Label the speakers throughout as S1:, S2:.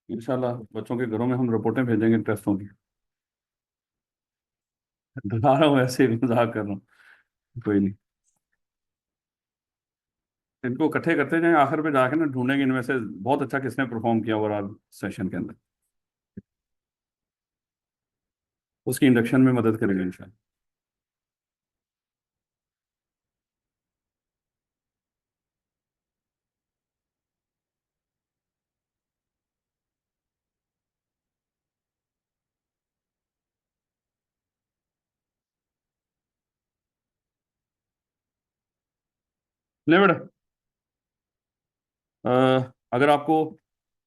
S1: इंशाल्लाह बच्चों के घरों में हम रिपोर्टें भेजेंगे टेस्टों की। डरा रहा हूँ, ऐसे ही मजाक कर रहा हूँ। कोई नहीं, इनको इकट्ठे करते जाएं, आखिर में जाके ना ढूंढेंगे इनमें से बहुत अच्छा किसने परफॉर्म किया ओवरऑल सेशन के अंदर। उसकी इंडक्शन में मदद करेंगे इंशाल्लाह। नहीं बेटा, अगर आपको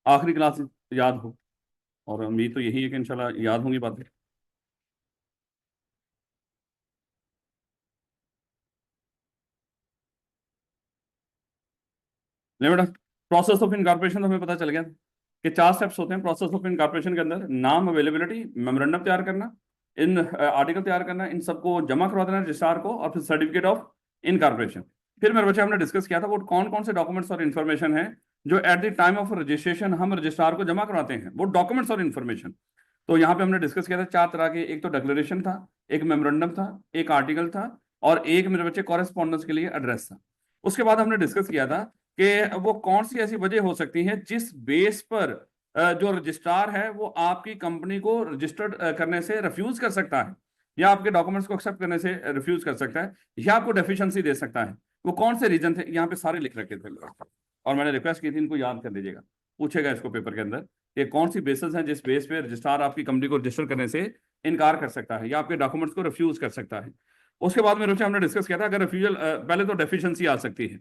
S1: आखिरी क्लास याद हो, और उम्मीद तो यही है कि इंशाल्लाह याद होंगी बातें। नहीं बेटा, प्रोसेस ऑफ इनकॉर्पोरेशन तो हमें पता चल गया कि 4 स्टेप्स होते हैं प्रोसेस ऑफ इनकॉर्पोरेशन के अंदर। नाम, अवेलेबिलिटी, मेमोरेंडम तैयार करना, इन आर्टिकल तैयार करना, इन सबको जमा करवा देना रजिस्ट्रार को, और फिर सर्टिफिकेट ऑफ इनकॉर्पोरेशन। फिर मेरे बच्चे हमने डिस्कस किया था वो कौन कौन से डॉक्यूमेंट्स और इन्फॉर्मेशन है जो at the time of registration हम रजिस्ट्रार को जमा करवाते हैं, वो डॉक्यूमेंट्स और इन्फॉर्मेशन। तो यहाँ पे हमने डिस्कस किया था 4 तरह के। एक तो डिक्लेरेशन था, एक मेमोरेंडम था, एक आर्टिकल था, और एक मेरे बच्चे कॉरेस्पॉन्डेंस के लिए एड्रेस था। उसके बाद हमने डिस्कस किया था कि वो कौन सी ऐसी वजह हो सकती है जिस बेस पर जो रजिस्ट्रार है वो आपकी कंपनी को रजिस्टर्ड करने से रिफ्यूज कर सकता है, या आपके डॉक्यूमेंट्स को एक्सेप्ट करने से रिफ्यूज कर सकता है, या आपको डेफिशिएंसी दे सकता है। वो कौन से रीजन थे, यहाँ पे सारे लिख रखे थे, और मैंने रिक्वेस्ट की थी इनको याद कर लीजिएगा। पूछेगा इसको पेपर के अंदर कि कौन सी बेसिस हैं जिस बेस पे रजिस्ट्रार आपकी कंपनी को रजिस्टर करने से इनकार कर सकता है या आपके डॉक्यूमेंट्स को रिफ्यूज कर सकता है। उसके बाद में रुचि हमने डिस्कस किया था अगर रिफ्यूजल, पहले तो डेफिशिएंसी आ सकती है,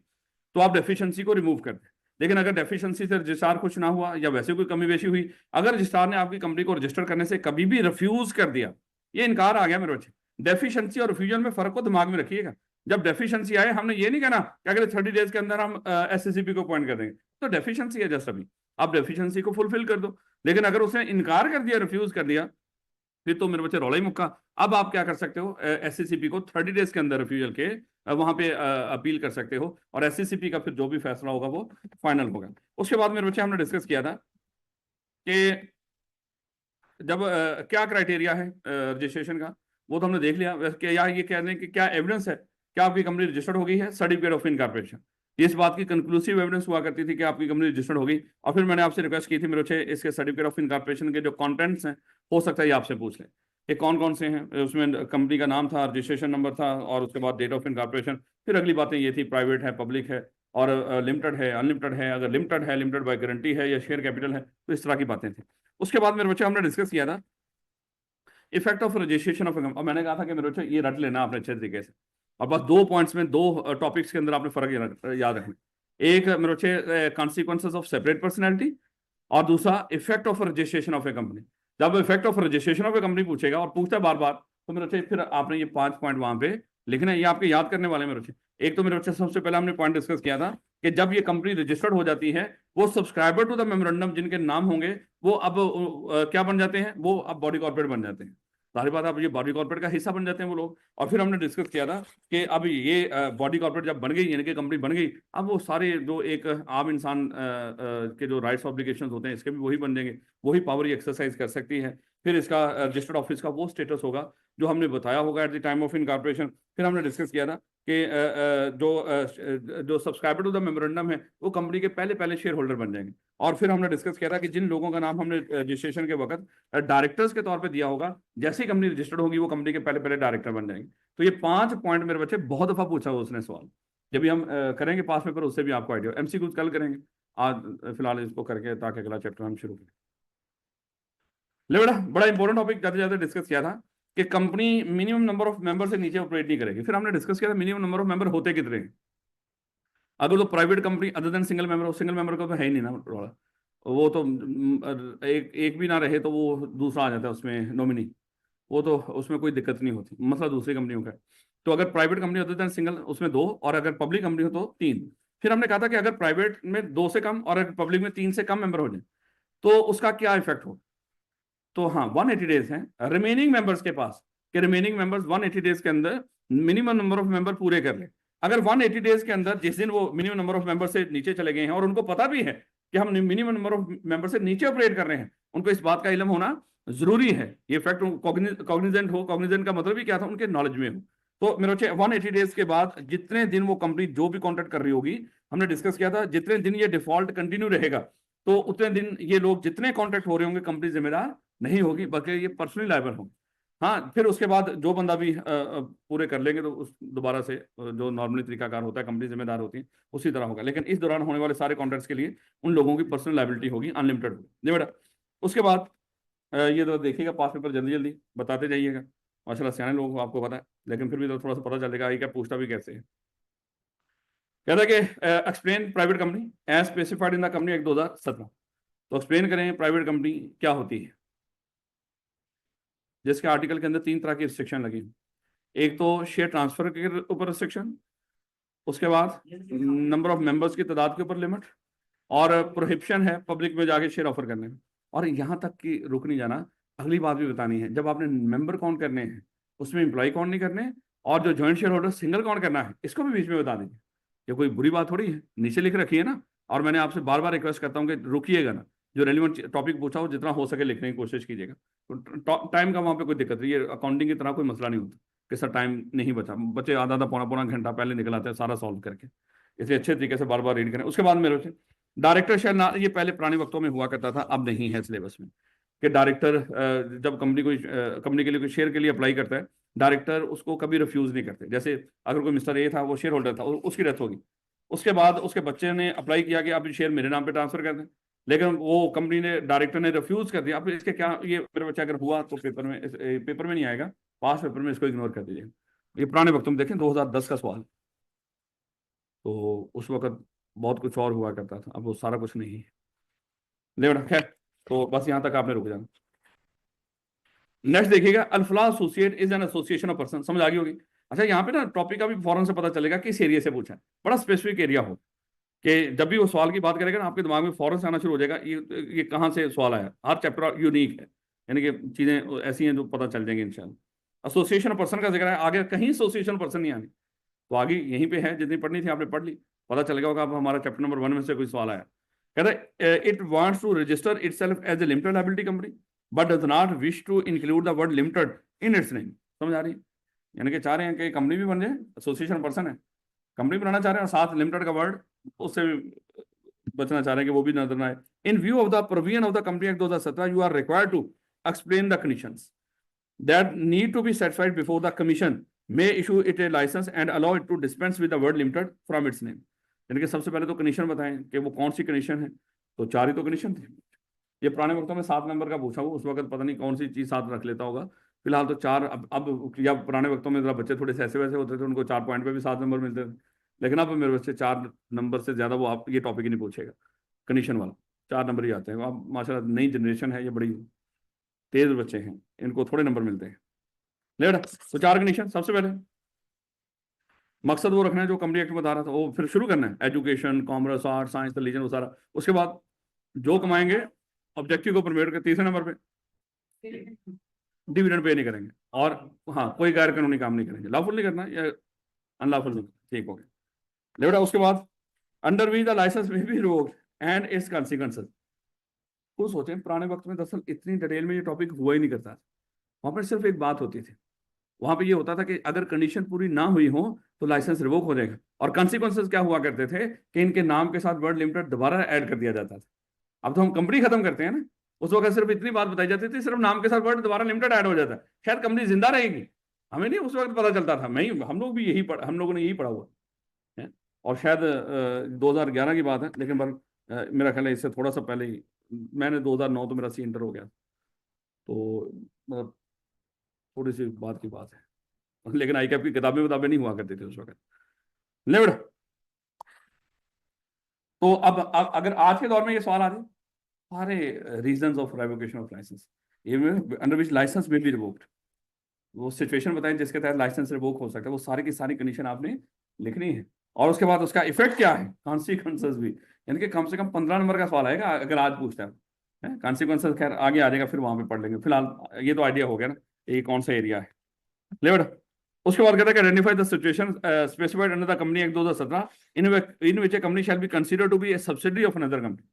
S1: तो आप डेफिशिएंसी को रिमूव कर दें। लेकिन अगर डेफिशिएंसी से रजिस्ट्रार खुश ना हुआ या वैसे कोई कमी बेशी हुई, अगर रजिस्ट्रार ने आपकी कंपनी को रजिस्टर करने से कभी भी रिफ्यूज कर दिया, ये इनकार आ गया मेरे बच्चे। डेफिशिएंसी और रिफ्यूजल में फर्क को दिमाग में रखिएगा। जब डेफिशिएंसी आए, हमने ये नहीं कहना कि अगले 30 डेज के अंदर हम एससीसीपी को अपॉइंट कर देंगे, तो डेफिशिएंसी है जस्ट अभी, आप डेफिशिएंसी को फुलफिल कर दो। लेकिन अगर उसने इनकार कर दिया, रिफ्यूज कर दिया, फिर तो मेरे बच्चे रौला ही मुक्का। अब आप क्या कर सकते हो, एससीसीपी को 30 डेज के अंदर रिफ्यूजल के वहां पे अपील कर सकते हो, और एससीसीपी का फिर जो भी फैसला होगा वो फाइनल होगा। उसके बाद मेरे बच्चे हमने डिस्कस किया था कि जब क्या क्राइटेरिया है रजिस्ट्रेशन का, वो तो हमने देख लिया। वैसे या ये कह रहे हैं कि क्या एविडेंस है कि आपकी कंपनी रजिस्टर्ड हो गई है, सर्टिफिकेट ऑफ इनकॉर्पोरेशन। इस बात की कंक्लूसिव एविडेंस हुआ करती थी कि आपकी कंपनी रजिस्टर्ड हो गई। और फिर मैंने आपसे रिक्वेस्ट की थी मेरे बच्चे, इसके सर्टिफिकेट ऑफ इनकॉर्पोरेशन के जो कंटेंट्स हैं, हो सकता है ये आपसे पूछ लें कि कौन कौन से हैं। उसमें कंपनी का नाम था, रजिस्ट्रेशन नंबर था, और उसके बाद डेट ऑफ इनकॉर्पोरेशन। फिर अगली बातें ये थी प्राइवेट है, पब्लिक है, और लिमिटेड है, अनलिमिटेड है, अगर लिमिटेड है, लिमिटेड बाय गारंटी है, या शेयर कैपिटल है, तो इस तरह की बातें थी। उसके बाद मेरे बच्चे हमने डिस्कस किया था effect of registration of income. और मैंने कहा था कि मेरे बच्चे ये रट लेना आपने अच्छे तरीके से, और बस 2 पॉइंट्स में, 2 टॉपिक्स के अंदर आपने फर्क याद रखना। एक मेरे बच्चे कॉन्सिक्वेंसेज ऑफ सेपरेट पर्सनैलिटी, और दूसरा effect of registration of a company. जब effect of registration of a company पूछेगा और पूछता है बार बार, तो मेरे बच्चे फिर आपने ये 5 पॉइंट वहां पे लिखना है, ये आपके याद करने वाले मेरे बच्चे। एक तो मेरे बच्चे सबसे पहले हमने पॉइंट डिस्कस किया था कि जब ये कंपनी रजिस्टर्ड हो जाती है, वो सब्सक्राइबर टू द मेमोरेंडम जिनके नाम होंगे, वो अब क्या बन जाते हैं, वो अब बॉडी कॉर्पोरेट बन जाते हैं। सारी बात, अब ये बॉडी कॉर्पोरेट का हिस्सा बन जाते हैं वो लोग। और फिर हमने डिस्कस किया था कि अब ये बॉडी कॉर्पोरेट जब बन गई, यानी कि कंपनी बन गई, अब वो सारे जो एक आम इंसान के जो राइट्स ऑब्लिगेशन होते हैं, इसके भी वही बन जाएंगे, वही पावर ये एक्सरसाइज कर सकती है। फिर इसका रजिस्टर्ड ऑफिस का वो स्टेटस होगा जो हमने बताया होगा at the time of incorporation. फिर हमने डिस्कस किया था कि जो सब्सक्राइबर टू द मेमोरेंडम है, वो कंपनी के पहले पहले शेयर होल्डर बन जाएंगे। और फिर हमने डिस्कस किया था कि जिन लोगों का नाम हमने रजिस्ट्रेशन के वक्त डायरेक्टर्स के तौर पे दिया होगा, जैसे ही कंपनी रजिस्टर्ड होगी वो कंपनी के पहले पहले डायरेक्टर बन जाएंगे। तो ये 5 पॉइंट मेरे बच्चे बहुत दफा पूछा हुआ उसने सवाल। जब भी हम करेंगे पास पेपर, उससे भी आपको आइडिया। एमसीक्यू कल करेंगे, आज फिलहाल इसको करके ताकि अगला चैप्टर हम शुरू करें। ले बेटा, बड़ा इंपॉर्टेंट टॉपिक जाते जाते डिस्कस किया था कि company minimum number of member से नीचे ऑपरेट नहीं करेगी। फिर हमने डिस्कस किया था मिनिमम नंबर ऑफ मेंबर होते कितने हैं। अगर तो private company other than single member, single member का तो है ही नहीं ना रोड़ा। वो तो एक एक भी ना रहे तो वो दूसरा आ जाता है उसमें नॉमिनी, वो तो उसमें कोई दिक्कत नहीं होती, मसला दूसरी कंपनियों का है। तो अगर प्राइवेट कंपनी होती है सिंगल, उसमें 2, और अगर पब्लिक कंपनी हो तो 3। फिर हमने कहा था कि अगर प्राइवेट में 2 से कम और अगर पब्लिक में 3 से कम मेंबर हो जाए तो उसका क्या इफेक्ट हो। तो हाँ, 180 डेज हैं रिमेनिंग मेंबर्स के पास, कि रिमेनिंग मेंबर्स 180 डेज के अंदर मिनिमम नंबर ऑफ मेंबर पूरे कर ले। अगर 180 डेज के अंदर जिस दिन वो मिनिमम नंबर ऑफ मेंबर से नीचे चले गए हैं और उनको पता भी है कि हम मिनिमम नंबर ऑफ मेंबर से नीचे ऑपरेट कर रहे हैं, उनको इस बात का इल्म होना जरूरी है। ये फैक्ट कॉग्निजेंट हो, कॉग्निजेंट का मतलब ही क्या था, उनके नॉलेज में हो। तो मेरे बच्चे 180 डेज के बाद जितने दिन वो कंपनी जो भी कॉन्ट्रैक्ट कर रही होगी, हमने डिस्कस किया था जितने दिन ये डिफॉल्ट कंटिन्यू रहेगा, तो उतने दिन ये लोग जितने कॉन्ट्रैक्ट हो रहे होंगे कंपनी जिम्मेदार नहीं होगी, बल्कि ये पर्सनली लायबल होंगे। हाँ, फिर उसके बाद जो बंदा भी पूरे कर लेंगे तो उस दोबारा से जो नॉर्मली तरीकाकार होता है, कंपनी जिम्मेदार होती है, उसी तरह होगा। लेकिन इस दौरान होने वाले सारे कॉन्ट्रैक्ट्स के लिए उन लोगों की पर्सनल लायबिलिटी होगी, अनलिमिटेड होगी। नहीं बेटा, उसके बाद ये तो देखिएगा, पास पेपर जल्दी जल्दी बताते जाइएगा, माशाल्लाह सियाने लोगों को आपको पता है, लेकिन फिर भी तो थोड़ा सा पता चलेगा ये क्या पूछता भी कैसे है। कहता है कि explain private company as specified in the company act 2017। तो एक्सप्लेन करें प्राइवेट कंपनी क्या होती है, जिसके आर्टिकल के अंदर 3 तरह की रिस्ट्रिक्शन लगी। एक तो शेयर ट्रांसफर के ऊपर रिस्ट्रिक्शन, उसके बाद नंबर ऑफ मेंबर्स की तादाद के ऊपर लिमिट, और प्रोहिबिशन है पब्लिक में जाके शेयर ऑफर करने में। और यहाँ तक कि रुक नहीं जाना, अगली बात भी बतानी है, जब आपने मेंबर काउंट करने हैं उसमें एम्प्लॉय काउंट नहीं करने, और जो joint share holder single count करना है, इसको भी बीच में बता दीजिए। ये कोई बुरी बात थोड़ी है, नीचे लिख रखी है ना। और मैंने आपसे बार बार रिक्वेस्ट करता हूँ कि रुकिएगा ना, जो रेलिवेंट टॉपिक पूछा हो जितना हो सके लिखने की कोशिश कीजिएगा। तो टाइम का वहाँ पे कोई दिक्कत नहीं है, अकाउंटिंग की तरह कोई मसला नहीं होता कि सर टाइम नहीं बचा, बच्चे आधा आधा पौना पौना घंटा पहले निकल आते हैं सारा सॉल्व करके। इसे अच्छे तरीके से बार बार रीड करें। उसके बाद मेरे से डायरेक्टर शेयर ना, ये पहले पुराने वक्तों में हुआ करता था, अब नहीं है सिलेबस में, कि डायरेक्टर जब कंपनी के लिए कोई शेयर के लिए अप्लाई करता है, डायरेक्टर उसको कभी रिफ्यूज नहीं करते। जैसे अगर कोई मिस्टर ए था, वो शेयर होल्डर था और उसकी डेथ होगी, उसके बाद उसके बच्चे ने अप्लाई किया कि आप शेयर मेरे नाम पे ट्रांसफर कर दें, लेकिन वो कंपनी ने, डायरेक्टर ने रिफ्यूज कर दिया। अब इसके क्या, ये मेरे बच्चा अगर हुआ तो पेपर में नहीं आएगा, पास पेपर में इसको इग्नोर कर दीजिए। ये पुराने वक्तों में देखें, 2010 का सवाल। तो उस वक्त बहुत कुछ और हुआ करता था, अब वो सारा कुछ नहीं है। ले बेटा, खैर, तो बस यहाँ तक आपने रुक जाना। नेक्स्ट देखिएगा, Alfalah associate is an association of person, समझ आ गई होगी। अच्छा, यहाँ पे ना टॉपिक का भी फौरन से पता चलेगा किस एरिया से पूछा है, बड़ा स्पेसिफिक एरिया हो, कि जब भी वो सवाल की बात करेगा ना, आपके दिमाग में फौरन से आना शुरू हो जाएगा ये कहाँ से सवाल आया। हर चैप्टर यूनिक है, यानी कि चीजें ऐसी हैं जो पता चल जाएंगी इंशाल्लाह। एसोसिएशन पर्सन का जिक्र है, आगे कहीं एसोसिएशन पर्सन नहीं आनी, तो आगे यहीं पे है, जितनी पढ़नी थी आपने पढ़ ली, पता चल गया होगा। अब हमारा चैप्टर नंबर 1 में से कोई सवाल आया, कहता है it wants to register itself as a limited liability company but does not wish to include the word limited in its name. समझ आ रही है? यानी कि चाह रहे हैं कि कंपनी भी बन जाए, एसोसिएशन पर्सन है, कंपनी बनाना चाह रहे हैं, और साथ लिमिटेड का वर्ड उससे बचना चाह रहे हैं कि वो भी नजर ना आए। In view of the provision of the company act 2017 you are required to explain the conditions that need to be satisfied before the commission may issue it a license and allow it to dispense with the word limited from its name। यानी कि सबसे पहले तो condition बताएं कि वो कौन सी कंडीशन है, तो 4 ही तो कंडीशन थी। ये पुराने वक्तों में 7 नंबर का पूछा हुआ, उस वक्त पता नहीं कौन सी चीज साथ रख लेता होगा। फिलहाल तो 4, अब या पुराने वक्तों में जरा बच्चे थोड़े से ऐसे वैसे होते थे, उनको 4 पॉइंट पे भी 7 नंबर मिलते थे, लेकिन अब मेरे बच्चे 4 नंबर से ज्यादा वो आप ये टॉपिक ही नहीं पूछेगा, कंडीशन वाला 4 नंबर ही आते हैं। अब माशाल्लाह नई जनरेशन है, ये बड़ी तेज बच्चे हैं, इनको थोड़े नंबर मिलते हैं। ले बेटा, तो 4 कंडीशन, सबसे पहले मकसद वो रखना है जो कंपनी एक्ट में बता रहा था, वो फिर शुरू करना है, education, commerce, art, science, religion, वो सारा। उसके बाद जो कमाएंगे ऑब्जेक्टिव को प्रमोट कर, तीसरे नंबर पे डिविडेंड पे नहीं करेंगे, और हाँ कोई गैर कानूनी काम नहीं करेंगे, लॉफुल नहीं करना या अनलॉफुल नहीं, ठीक हो गया। ले बेटा, उसके बाद अंडर वी द लाइसेंस में भी रिवोक्ड एंड इट्स कॉन्सिक्वेंसेस। कुछ सोचे पुराने वक्त में दरअसल इतनी डिटेल में ये टॉपिक हुआ ही नहीं करता, वहां पर सिर्फ एक बात होती थी, वहां पे ये होता था कि अगर कंडीशन पूरी ना हुई हो तो लाइसेंस रिवोक हो जाएगा। और कॉन्सिक्वेंसेस क्या हुआ करते थे कि इनके नाम के साथ वर्ड लिमिटेड दोबारा ऐड कर दिया जाता था। अब तो हम कंपनी खत्म करते हैं ना, उस वक्त सिर्फ इतनी बात बताई जाती थी, सिर्फ नाम के साथ वर्ड दोबारा लिमिटेड ऐड हो जाता है, शायद कंपनी जिंदा रहेगी, हमें नहीं उस वक्त पता चलता था। हम लोग भी यही हम लोगों ने यही पढ़ा हुआ है, और शायद 2011 की बात है, लेकिन मेरा ख्याल है इससे थोड़ा सा पहले ही, मैंने 2009 तो मेरा सी इंटर हो गया, तो मतलब थोड़ी सी बात की बात है, लेकिन आई कैप की किताबें नहीं हुआ करती थी उस वक्त। ले बेटा, तो अब अगर आज के दौर में ये सवाल आ जाए, सारे reasons of revocation of licence, ये अंडर विच लाइसेंस में भी रिवोक्ड, वो सिचुएशन बताएं जिसके तहत लाइसेंस रिवोक हो सकता है, वो सारी की सारी कंडीशन आपने लिखनी है। और उसके बाद उसका इफेक्ट क्या है, कॉन्सिक्वेंसेस भी, यानी कि कम से कम 15 नंबर का सवाल आएगा अगर आज पूछता है। कॉन्सिक्वेंसेस खैर आगे आ जाएगा, फिर वहां पे पढ़ लेंगे, फिलहाल ये तो आइडिया हो गया ना ये कौन सा एरिया है। ले बेटा, उसके बाद कहता है कि identify the situation specified under the company act 2017 in which a company shall be considered to be a subsidiary of another company.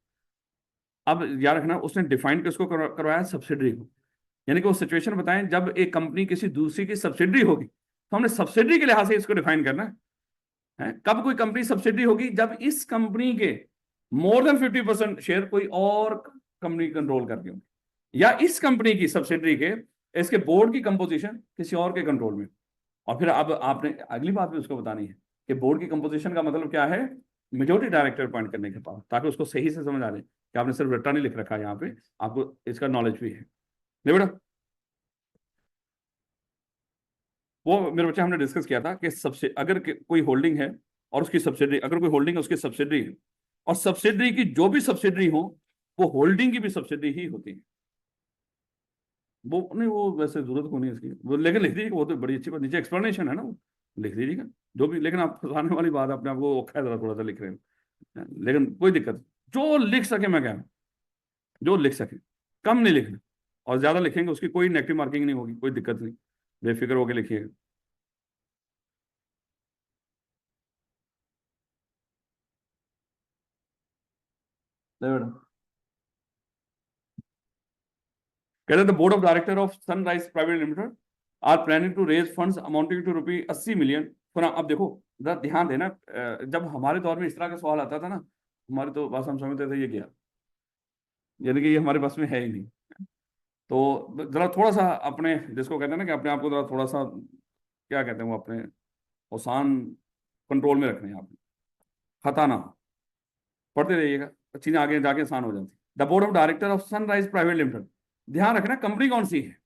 S1: अब याद रखना, उसने डिफाइन किसको करवाया? सब्सिडरी को। यानी कि वो सिचुएशन बताएं जब एक कंपनी किसी दूसरी की सब्सिडरी होगी, तो हमने सब्सिडरी के लिहाज से इसको डिफाइन करना है। कब कोई कंपनी सब्सिडरी होगी? जब इस कंपनी के मोर देन 50% शेयर कोई और कंपनी कंट्रोल करती होगी, या इस कंपनी की सब्सिडरी के इसके बोर्ड की कंपोजिशन किसी और के कंट्रोल में। और फिर अब आपने अगली बात भी उसको बतानी है कि बोर्ड की कंपोजिशन का मतलब क्या है? मेजोरिटी डायरेक्टर अपॉइंट करने के बाद, ताकि उसको सही से समझ आ जाए कि आपने सिर्फ रट्टा नहीं लिख रखा है यहाँ पे, आपको इसका नॉलेज भी है। नहीं बेटा, वो मेरे बच्चे हमने डिस्कस किया था कि सबसे अगर कोई होल्डिंग है और उसकी सब्सिडरी, अगर कोई होल्डिंग है उसकी सब्सिडरी है, और सब्सिडरी की जो भी सब्सिडरी हो वो होल्डिंग की भी सब्सिडरी ही होती है। वो नहीं, वो वैसे जरूरत को नहीं है इसकी, वो लेकिन लिख दीजिएगा, वो तो बड़ी अच्छी बात, नीचे एक्सप्लेनेशन है ना, वो लिख दीजिएगा जो भी। लेकिन आप फंसाने वाली बात अपने आप को औखा है, थोड़ा सा लिख रहे हैं, लेकिन कोई दिक्कत नहीं। जो लिख सके मैं कह रहा हूं, जो लिख सके, कम नहीं लिखना। और ज्यादा लिखेंगे उसकी कोई नेगेटिव मार्किंग नहीं होगी, कोई दिक्कत नहीं, बेफिक्र होकर लिखिएगा। नहीं मैडम, कहते the board of director of Sunrise private limited are planning to raise funds amounting to rupee 80 million. अब देखो, जरा ध्यान देना, जब हमारे दौर में इस तरह का सवाल आता था ना, हमारे तो बस हम समझते थे ये क्या, यानी कि ये हमारे बस में है ही नहीं। तो जरा थोड़ा सा अपने, जिसको कहते हैं ना कि अपने आप को जरा थोड़ा सा, क्या कहते हैं वो, अपने औसान कंट्रोल में रखने हैं आपने, खता ना हो। पढ़ते रहिएगा, चीजें आगे जाके आसान हो जाती। The board of director of Sunrise private limited, ध्यान रखना कंपनी कौन सी है।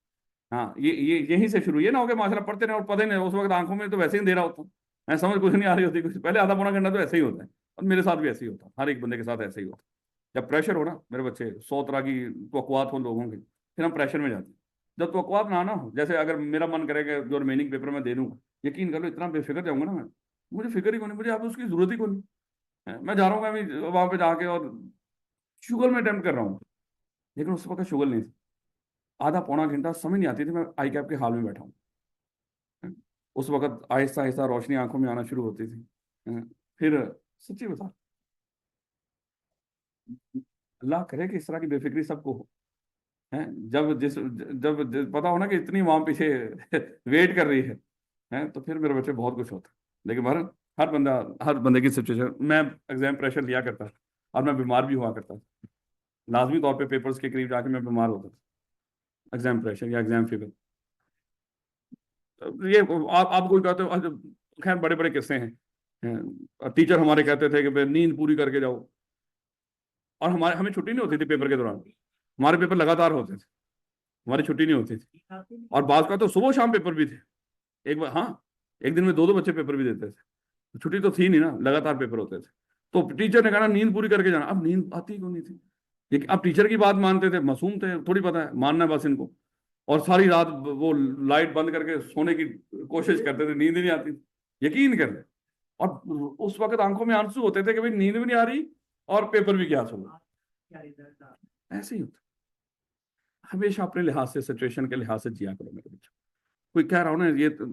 S1: हाँ, ये यहीं से शुरू, ये ना हो कि माशाल्लाह पढ़ते रहे और पता ही नहीं, उस वक्त आंखों में तो वैसे ही दे रहा होता हूँ मैं, समझ कुछ नहीं आ रही होती कुछ, पहले आधा पौना घंटा तो ऐसे ही होता है। और मेरे साथ भी ऐसे ही होता है, हर एक बंदे के साथ ऐसे ही होता है। जब प्रेशर हो ना मेरे बच्चे, 100 तरह की वकवात हो लोगों की, फिर हम प्रेशर में जाते हैं। जब वकवात ना हो, जैसे अगर मेरा मन करेगा जो रिमेनिंग पेपर में दे दूंगा, यकीन कर लो इतना बेफिक्र जाऊंगा ना मैं, मुझे फिक्र ही को नहीं, मुझे आप उसकी जरूरत ही को नहीं है। मैं जा रहा हूँ, मैं वहां पे जाके और शुगर में अटेम्प्ट कर रहा हूँ, लेकिन उस वक्त शुगर नहीं थी। आधा पौना घंटा समझ नहीं आती थी, मैं आई कैप के हाल में बैठा हूँ। उस वक्त आहिस्ता आहिस्ता रोशनी आंखों में आना शुरू होती थी। फिर सच्ची बता, अल्लाह करे कि इस तरह की बेफिक्री सबको हो। है, जब पता हो ना कि इतनी वहां पीछे वेट कर रही है, तो फिर मेरे बच्चे बहुत कुछ होता। लेकिन हर बंदे की सिचुएशन, मैं एग्जाम प्रेशर लिया करता था और मैं बीमार भी हुआ करता था, लाजमी तौर पे पेपर्स के करीब जाके मैं बीमार होता था, एग्जाम प्रेशर या एग्जाम फीवर। ये आप कोई कहते हो, खैर बड़े बड़े किस्से हैं। टीचर हमारे कहते थे कि भाई नींद पूरी करके जाओ, और हमारे हमें छुट्टी नहीं होती थी पेपर के दौरान, हमारे पेपर लगातार होते थे, हमारी छुट्टी नहीं होती थी। और बात का तो सुबह शाम पेपर भी थे, एक बार, हाँ, एक दिन में दो दो बच्चे पेपर भी देते थे, छुट्टी तो थी नहीं ना, लगातार पेपर होते थे। तो टीचर ने कहा नींद पूरी करके जाना, अब नींद आती क्यों नहीं थी, लेकिन अब टीचर की बात मानते थे, मासूम थे, थोड़ी पता है मानना है बस इनको। और सारी रात वो लाइट बंद करके सोने की कोशिश करते थे, नींद ही नहीं आती, यकीन कर ले। और उस वक्त आंखों में आंसू होते थे कि भाई नींद भी नहीं आ रही और पेपर भी क्या सुनो, ऐसे ही होता। हमेशा अपने लिहाज से, सिचुएशन के लिहाज से जिया करो मेरे बच्चों। कोई कह रहा हूं ना, ये तो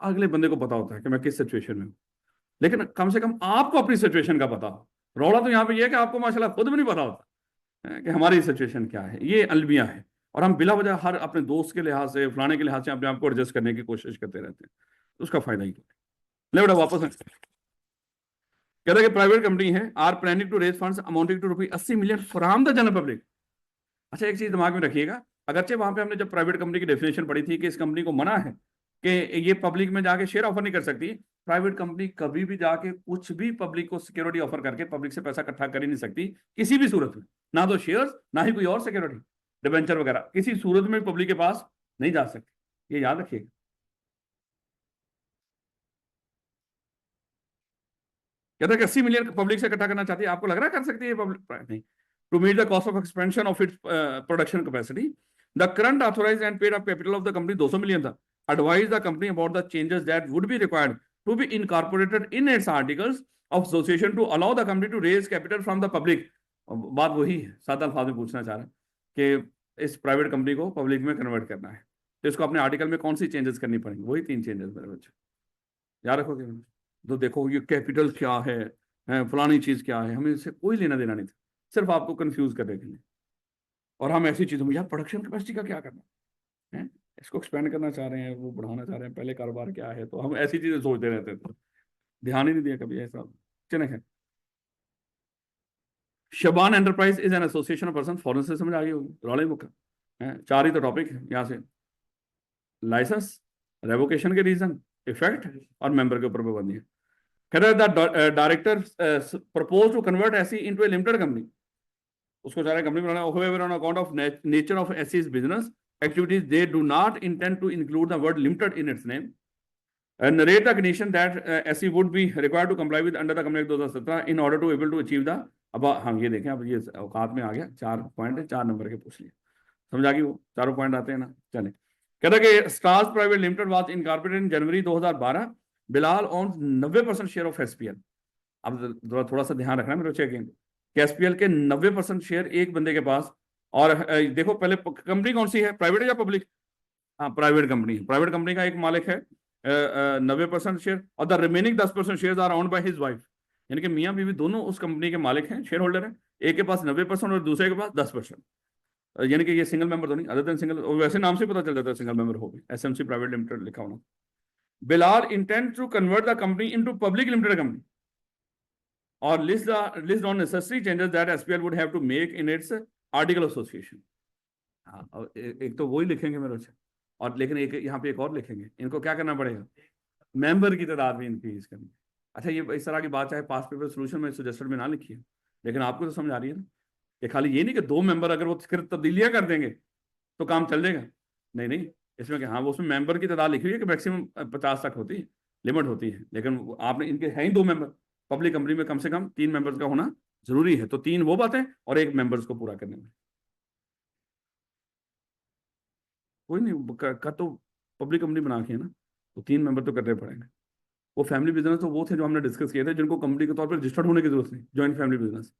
S1: अगले बंदे को पता होता है कि मैं किस सिचुएशन में हूँ, लेकिन कम से कम आपको अपनी सिचुएशन का पता हो। रौला तो यहाँ पे ये है कि आपको माशाल्लाह खुद भी नहीं पता होता है कि हमारी सिचुएशन क्या है, ये अलमिया है। और हम बिला वजह हर अपने दोस्त के लिहाज से, फलाने के लिहाज से अपने आप को एडजस्ट करने की कोशिश करते रहते हैं, तो उसका फायदा ही नहीं। ले बेटा वापस कह रहा है कि प्राइवेट कंपनी है, are planning to raise funds amounting to rupee 80 million from the general public. अच्छा, एक चीज दिमाग में रखिएगा, अगरचे वहां पे हमने जब प्राइवेट कंपनी की डेफिनेशन पढ़ी थी कि इस कंपनी को मना है कि ये पब्लिक में जाके शेयर ऑफर नहीं कर सकती, प्राइवेट कंपनी कभी भी जाके कुछ भी पब्लिक को सिक्योरिटी ऑफर करके पब्लिक से पैसा इकट्ठा कर ही नहीं सकती किसी भी सूरत में, ना तो शेयर्स ना ही कोई और सिक्योरिटी, डिबेंचर वगैरह, किसी सूरत में पब्लिक के पास नहीं जा सकती, ये याद रखिएगा। कहता है कि 80 मिलियन पब्लिक से इकट्ठा करना चाहती है, आपको लग रहा है कर सकती है पब्लिक? नहीं। To meet the cost of expansion of its production capacity, the current authorized and paid up capital of the company 200 million था। Advise the company about the changes that would be required to be incorporated in its articles of association to allow the company to raise capital from the public. बात वही है, सादा अल्फाज में पूछना चाह रहा है कि इस प्राइवेट कंपनी को पब्लिक में कन्वर्ट करना है, तो इसको अपने आर्टिकल में कौन सी चेंजेस करनी पड़ेंगी? वही 3 चेंजेस मेरे बच्चे याद रखोगे। तो देखो ये कैपिटल क्या है, फलानी चीज क्या है, हमें इससे कोई लेना देना नहीं था, सिर्फ आपको कंफ्यूज करने के लिए। और हम ऐसी चीज़ों में, यार प्रोडक्शन कैपेसिटी का क्या करना है, इसको एक्सपेंड करना चाह रहे हैं, वो बढ़ाना चाह रहे हैं, पहले कारोबार क्या है, तो हम ऐसी चीज़ें सोचते रहते थे, ध्यान ही नहीं दिया कभी ऐसा। चले खैर, Shaban enterprise is an association of person, foreign से समझ आ गई होगी, रौले मुक्का है, चार ही तो टॉपिक है यहाँ से, लाइसेंस, रेवोकेशन के रीजन, इफेक्ट और मेंबर के ऊपर पाबंदी है। कह रहा है director propose to convert AC into a limited company, उसको चाह रहे कंपनी बनाना, however on account of nature of SE's business activities they do not intend to include the word limited in its name and narrate the condition that SE would be required to comply with under the Company Act 2017 in order to able to achieve the, अब हम ये देखें, अब ये औकात में आ गया, 4 point है, 4 नंबर के पूछ लिए, समझ आ गई, वो चारों पॉइंट आते हैं ना। चले, कहता कि Stars private limited was incorporated in January 2012, Bilal owns 90% share of SPL. अब थोड़ा सा ध्यान रखना मेरे चेकिंग, एसपीएल के 90% शेयर एक बंदे के पास, और देखो पहले कंपनी कौन सी है, प्राइवेट है या पब्लिक, हाँ प्राइवेट कंपनी, प्राइवेट कंपनी का एक मालिक है 90% शेयर, और the remaining 10% share are owned by his wife, यानी कि मियां बीवी दोनों उस कंपनी के मालिक हैं, शेयर होल्डर हैं, एक के पास 90% और दूसरे के पास 10%, यानी कि ये सिंगल मेंबर तो नहीं, अदर देन सिंगल, वैसे नाम से पता चल जाता है सिंगल मेंबर हो गई, एसएमसी प्राइवेट लिमिटेड लिखा होना। Bilal intend to convert the company into public limited company और list on necessary changes that SPL would have to make in its article of association। हाँ, और एक तो वही लिखेंगे मेरे से, और लेकिन एक यहाँ पे एक और लिखेंगे, इनको क्या करना पड़ेगा, मेंबर की तादाद भी इंक्रीज करनी। अच्छा, ये इस तरह की बात चाहे पास पेपर सोल्यूशन में सजेस्टेड में ना लिखिए, लेकिन आपको तो समझ आ रही है ना, कि खाली ये नहीं कि 2 मेंबर अगर वो सिर्फ तब्दीलियां कर देंगे तो काम चल जाएगा, नहीं नहीं, इसमें कि हाँ वो उसमें मेंबर की तादाद लिखी हुई है कि मैक्सिमम 50 तक होती है, लिमिट होती है, लेकिन आपने इनके हैं ही 2 मेंबर, पब्लिक कंपनी में कम से कम 3 मेंबर्स का होना जरूरी है, तो 3 वो बातें और 1 मेंबर्स को पूरा करने में, कोई नहीं का तो पब्लिक कंपनी बना के है ना, तो 3 मेंबर तो करने पड़ेंगे। वो फैमिली बिजनेस तो वो थे जो हमने डिस्कस किए थे, जिनको कंपनी के तौर पर रजिस्टर्ड होने की जरूरत नहीं, ज्वाइंट फैमिली बिजनेस,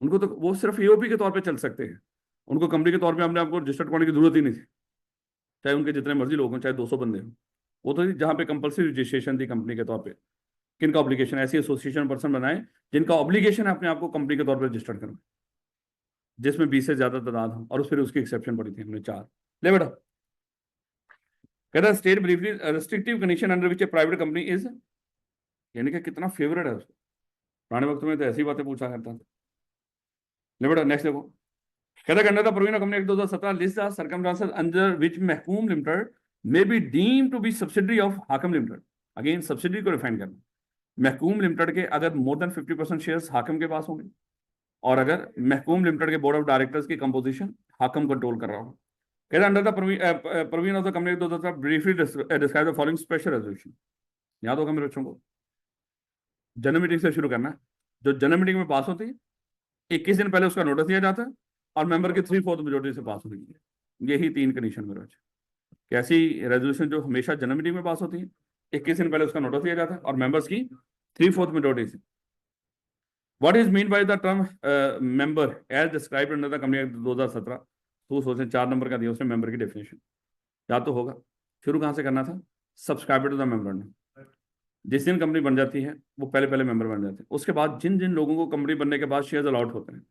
S1: उनको तो वो सिर्फ ईओपी के तौर पर चल सकते हैं, उनको कंपनी के तौर पर हमने आपको रजिस्टर्ड करने की जरूरत ही नहीं थी, चाहे उनके जितने मर्जी लोग हों, चाहे 200 बंदे हों, वो तो जहाँ पे कंपल्सरी रजिस्ट्रेशन थी कंपनी के तौर पे, किनका ऑब्लिगेशन, ऐसी एसोसिएशन पर्सन बनाए जिनका ऑब्लिगेशन है अपने आप को कंपनी के तौर पर रजिस्टर्ड करना, जिसमें 20 से ज्यादा तादाद हो, और फिर उसकी एक्सेप्शन पड़ी थी हमने 4। ले बेटा, कहता है state briefly restrictive condition under which A private company is, यानी कि कितना फेवरेट है उसको, पुराने वक्त में तो ऐसी बातें पूछा करता था। ले बेटा नेक्स्ट देखो, कहता है under the provision of company act 2017 list the circumstances under which Mahkoom limited may be deemed to be subsidiary of Hakam limited, again subsidiary को डिफाइन करना, महकूम लिमिटेड के अगर मोर देन 50% शेयर्स हाकम के पास होंगे, और अगर महकूम लिमिटेड के बोर्ड ऑफ डायरेक्टर्स की कंपोजिशन हाकम कंट्रोल कर रहा हो। कहता under the provision of the company 2017 briefly describe the following special resolution, याद होगा मेरे बच्चों को, जनरल मीटिंग से शुरू करना, जो जनरल मीटिंग में पास होती है 21 दिन पहले उसका नोटिस दिया जाता है, और मेंबर की 3/4 मेजोरिटी से पास होनी है, यही 3 कंडीशन मेरे बच्चे, कैसी रेजोल्यूशन जो हमेशा जनरल मीटिंग में पास होती है, 21 दिन पहले उसका नोटिस दिया जाता है, और मेंबर्स की 3/4 मेजोरिटी से। What is mean by the term member as described under the Company Act 2017? तो सोचें 4 नंबर का दिया उसने मेंबर की डेफिनेशन, याद तो होगा, शुरू कहाँ से करना था, सब्सक्राइबर टू द मेंबर, जिस दिन कंपनी बन जाती है वो पहले पहले मेंबर बन जाते हैं, उसके बाद जिन जिन लोगों को कंपनी बनने के बाद शेयर्स अलॉट होते हैं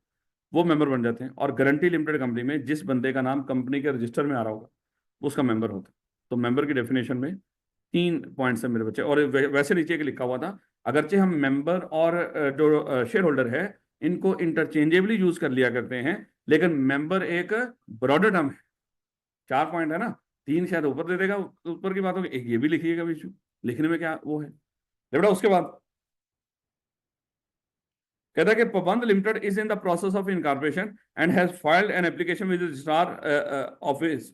S1: वो मेंबर बन जाते हैं, और गारंटी लिमिटेड कंपनी में जिस बंदे का नाम कंपनी के रजिस्टर में आ रहा होगा उसका मेंबर होता है। तो मेंबर की डेफिनेशन में 3 पॉइंट्स है मेरे बच्चे, और वैसे नीचे के लिखा हुआ था, अगरचे हम मेंबर और जो शेयर होल्डर है इनको इंटरचेंजेबली यूज कर लिया करते हैं, लेकिन मेंबर एक ब्रॉडर टर्म है, 4 पॉइंट है ना, 3 शायद ऊपर दे देगा, ऊपर की बात होगी, एक ये भी लिखिएगा बीच में, लिखने में क्या वो है। बेटा उसके बाद कहता है कि Paband limited is in the process of incorporation and has filed an application with registrar office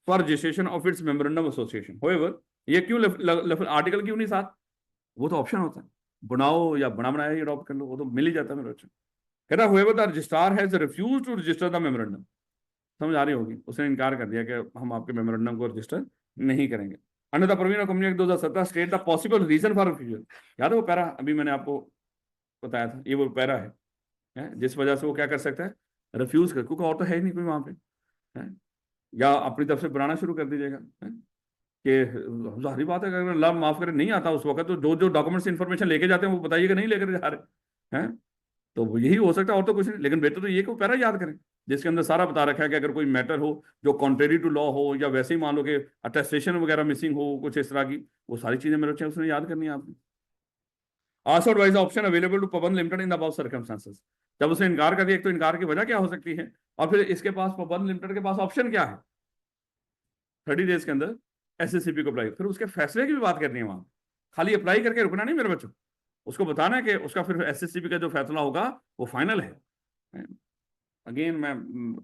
S1: for registration of its memorandum association. However, ये क्यों आर्टिकल क्यों नहीं साथ, वो तो ऑप्शन होता है, बनाओ या बना बनाया ये अडॉप्ट कर लो, वो तो मिल ही जाता है मेरे बच्चे। कहता है however the registrar has refuse to register the memorandum, समझ आ रही होगी, उसने इनकार कर दिया कि हम आपके मेमोरेंडम को रजिस्टर नहीं करेंगे। Under the provision of company act 2017 state the possible reason for refusal, याद है वो पैरा अभी मैंने आपको बताया था, ये वो पैरा है जिस वजह से वो क्या कर सकता है, रिफ्यूज कर, क्योंकि और तो है ही नहीं कोई वहां पे, है? या अपनी तरफ से बनाना शुरू कर दीजिएगा, कि जाहिर बात है अगर अल्लाह माफ करे नहीं आता उस वक्त, तो जो जो डॉक्यूमेंट्स इंफॉर्मेशन लेके जाते हैं वो बताइएगा नहीं लेकर जा रहे हैं, तो यही हो सकता है और तो कुछ नहीं, लेकिन बेटर तो ये कि वो पैरा याद करें, जिसके अंदर सारा बता रखा है कि अगर कोई मैटर हो जो कॉन्ट्रेरी टू लॉ हो, या वैसे ही मान लो कि अटेस्टेशन वगैरह मिसिंग हो, कुछ इस तरह की, वो सारी चीजें मेरे बच्चे उसने याद करनी है आपने। Also advise option available to Pawan limited in the above circumstances. जब उसने इनकार कर दिया, एक तो इनकार की वजह क्या हो सकती है, और फिर इसके पास पवन लिमिटेड के पास ऑप्शन क्या है 30 डेज के अंदर एसएससीपी को अप्लाई, फिर उसके फैसले की भी बात करनी है वहां, खाली अप्लाई करके रुकना नहीं मेरे बच्चों, उसको बताना है कि उसका फिर एसएससीपी का जो फैसला होगा वो फाइनल है। अगेन मैं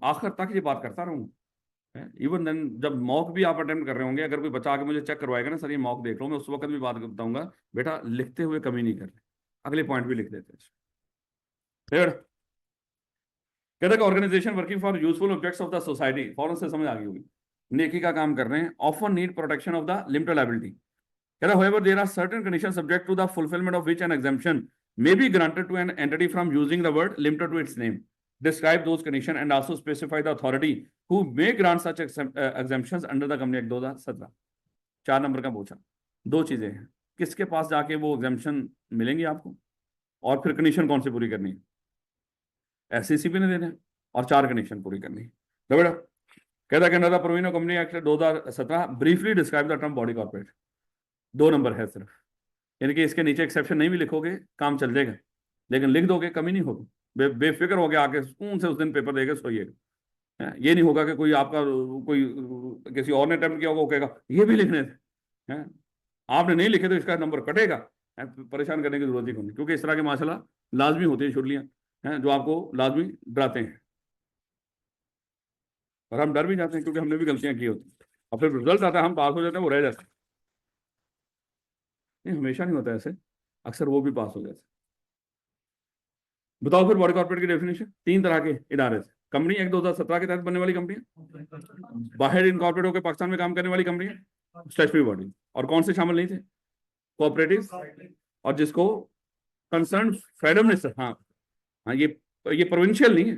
S1: आखिर तक ये बात करता रहूंगा, इवन देन जब मॉक भी आप अटेम्प्ट कर रहे होंगे, अगर कोई बच्चा आके मुझे चेक करवाएगा ना, सर ये मॉक देख लो, मैं उस वक्त भी बात बताऊंगा, बेटा लिखते हुए कमी नहीं कर रहे, अगले पॉइंट भी लिख देते हैं। थर्ड, कहते organisation working for useful objects of the society, फॉरन से समझ आ गई होगी, नेकी का काम कर रहे हैं, often need protection of the limited liability. कहता however there are certain conditions subject to the fulfillment of which an exemption may be granted to an entity from using the word limited to its name. Describe those conditions and also specify the authority who may grant such exemptions under the Company Act 2017। 4 number का पूछा, दो चीजें हैं, किसके पास जाके वो exemption मिलेंगी आपको, और फिर कंडीशन कौन सी पूरी करनी है, एससीसीपी ने देना है, और 4 कंडीशन पूरी करनी है। तो बेटा कहता कि under the provision of company act 2017 briefly describe the term body corporate. 2 number है सिर्फ, यानी कि इसके नीचे एक्सेप्शन नहीं भी लिखोगे काम चल जाएगा, लेकिन लिख दोगे कमी नहीं होगी, बेफिक्र हो गया आके सुकून से उस दिन पेपर देके सोइएगा। ये नहीं होगा कि कोई आपका कोई किसी और ने अटेम्प्ट किया होगा, वो कहेगा ये भी लिखने थे हैं, आपने नहीं लिखे तो इसका नंबर कटेगा। परेशान करने की जरूरत ही नहीं, क्योंकि इस तरह के माशाल्लाह लाजमी होती है छुट्टियां हैं जो आपको लाजमी डराते हैं, और हम डर भी जाते हैं क्योंकि हमने भी गलतियां की होती हैं, और फिर रिजल्ट आता है हम पास हो जाते हैं, वो रह जाते हैं। नहीं, हमेशा नहीं होता ऐसे, अक्सर वो भी पास हो जाते। बताओ फिर बॉडी कॉर्पोरेट की डेफिनेशन, 3 तरह के इदारे थे, कंपनी एक्ट 2017 के तहत बनने वाली कंपनी, बाहर इनकॉर्पोरेट होकर पाकिस्तान में काम करने वाली कंपनी, स्टैट्यूटरी बॉडी, और कौन से शामिल नहीं थे, कोऑपरेटिव, और जिसको कंसर्न फेडरल मिनिस्टर, हाँ हाँ ये प्रोविंशियल नहीं है,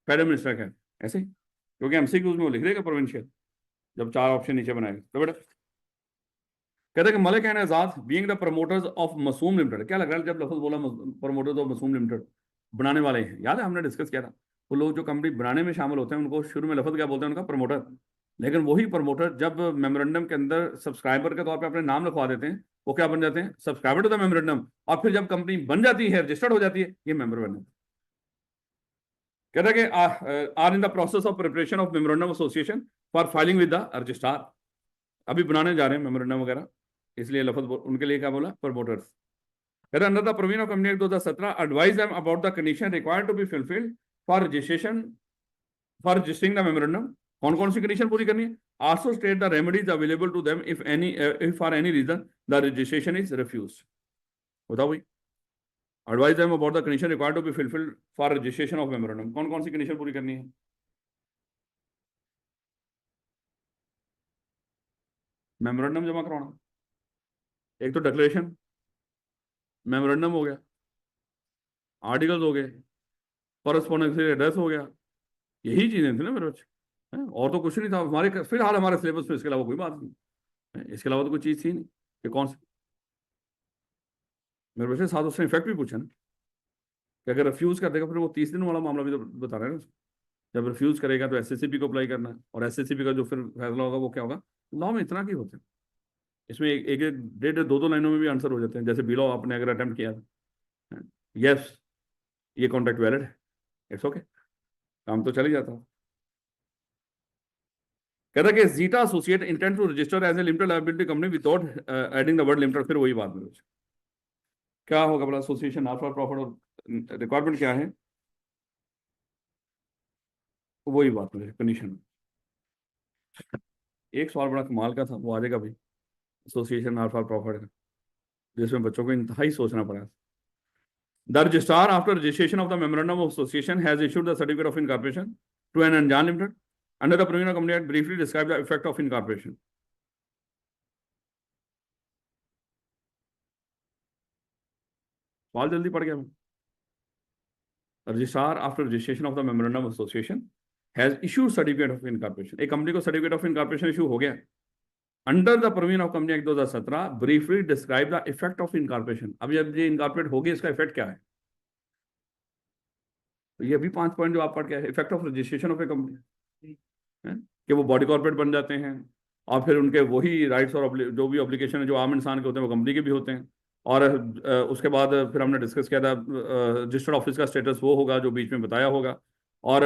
S1: फेडरल मिनिस्टर का ऐसे, क्योंकि एमसीक्यूज में वो लिख देगा प्रोविंशियल जब 4 ऑप्शन नीचे बनाएगा। तो बेटा कहते हैं कि Malik and Azad being the promoters of Masoom limited, क्या लग रहा है जब लफ्ज बोला प्रमोटर्स ऑफ मसूम लिमिटेड, बनाने वाले हैं, याद है हमने डिस्कस किया था, वो लोग जो कंपनी बनाने में शामिल होते हैं उनको शुरू में लफ्ज क्या बोलते हैं, उनका प्रमोटर, लेकिन वही प्रमोटर जब मेमोरेंडम के अंदर सब्सक्राइबर के तौर पर अपने नाम लिखवा देते हैं, वो क्या बन जाते हैं, सब्सक्राइबर टू द मेमोरेंडम, और फिर जब कंपनी बन जाती है, रजिस्टर्ड हो जाती है, ये मेंबर बन जाते हैं। कहता है कि are in the process of preparation of memorandum association for filing with the registrar, अभी बनाने जा रहे हैं मेमोरेंडम वगैरह, इसलिए लफ्ज उनके लिए क्या बोला, प्रमोटर्स। कहता under the provision of company act 2017 advise them about the condition required to be fulfilled for registration, for registering the memorandum, कौन कौन सी कंडीशन पूरी करनी है, also state the remedies available to them if for any reason the registration is refused. बताओ भाई, advise them about the condition required to be fulfilled for registration of memorandum, कौन कौन सी कंडीशन पूरी करनी है, मेमोरेंडम जमा करवाना, एक तो डिक्लेरेशन, मेमोरेंडम हो गया, आर्टिकल्स हो गए, कॉरेस्पॉन्डेंस एड्रेस हो गया, यही चीजें थी ना मेरे बच्चे, और तो कुछ नहीं था हमारे, फिलहाल हमारे सिलेबस में इसके अलावा कोई बात नहीं है, इसके अलावा तो कोई चीज थी नहीं कि कौन सी। मेरे बच्चे साथ उसने इफेक्ट भी पूछा ना, कि अगर रिफ्यूज कर देगा फिर वो 30 दिन वाला मामला भी तो बता रहे हैं ना, जब रिफ्यूज करेगा तो एसएससीपी को अप्लाई करना है, और एसएससीपी का जो फिर फैसला होगा वो क्या होगा। लॉ में इतना की होता है, इसमें एक एक 1.5-2 लाइनों में भी आंसर हो जाते हैं, जैसे बिलो आपने अगर अटेम्प्ट किया था, यस ये कॉन्ट्रैक्ट वैलिड है, इट्स ओके, काम तो चल ही जाता है। कहता कि Zeta associate intend to register as a limited liability company without adding the word limited, फिर वही बात में क्या होगा बोला, एसोसिएशन नॉट फॉर प्रॉफिट, और रिक्वायरमेंट क्या है, वही बात में कंडीशन। एक सवाल बड़ा कमाल का था, वो आ जाएगा भाई, एसोसिएशन नॉट फॉर प्रॉफिट का, जिसमें बच्चों को इंतहाई सोचना पड़ा। The registrar, after registration of the memorandum of association, has issued the certificate of incorporation to an Anjan Limited. Under the provision of Company Act, briefly describe the effect of incorporation. सवाल जल्दी पड़ गया मैं। Registrar, after registration of the memorandum of association, has issued certificate of incorporation. एक company को certificate of incorporation issue हो गया। Under the provision of Company Act 2017, briefly describe the effect of incorporation. अब जब ये incorporate होगी, इसका effect क्या है? ये अभी 5 पॉइंट जो आप पढ़ के आए, effect of registration of a company, कि वो बॉडी कॉर्पोरेट बन जाते हैं, और फिर उनके वही राइट्स और जो भी ऑब्लिगेशन है जो आम इंसान के होते हैं वो कंपनी के भी होते हैं। और उसके बाद फिर हमने डिस्कस किया था रजिस्टर्ड ऑफिस का स्टेटस वो होगा जो बीच में बताया होगा। और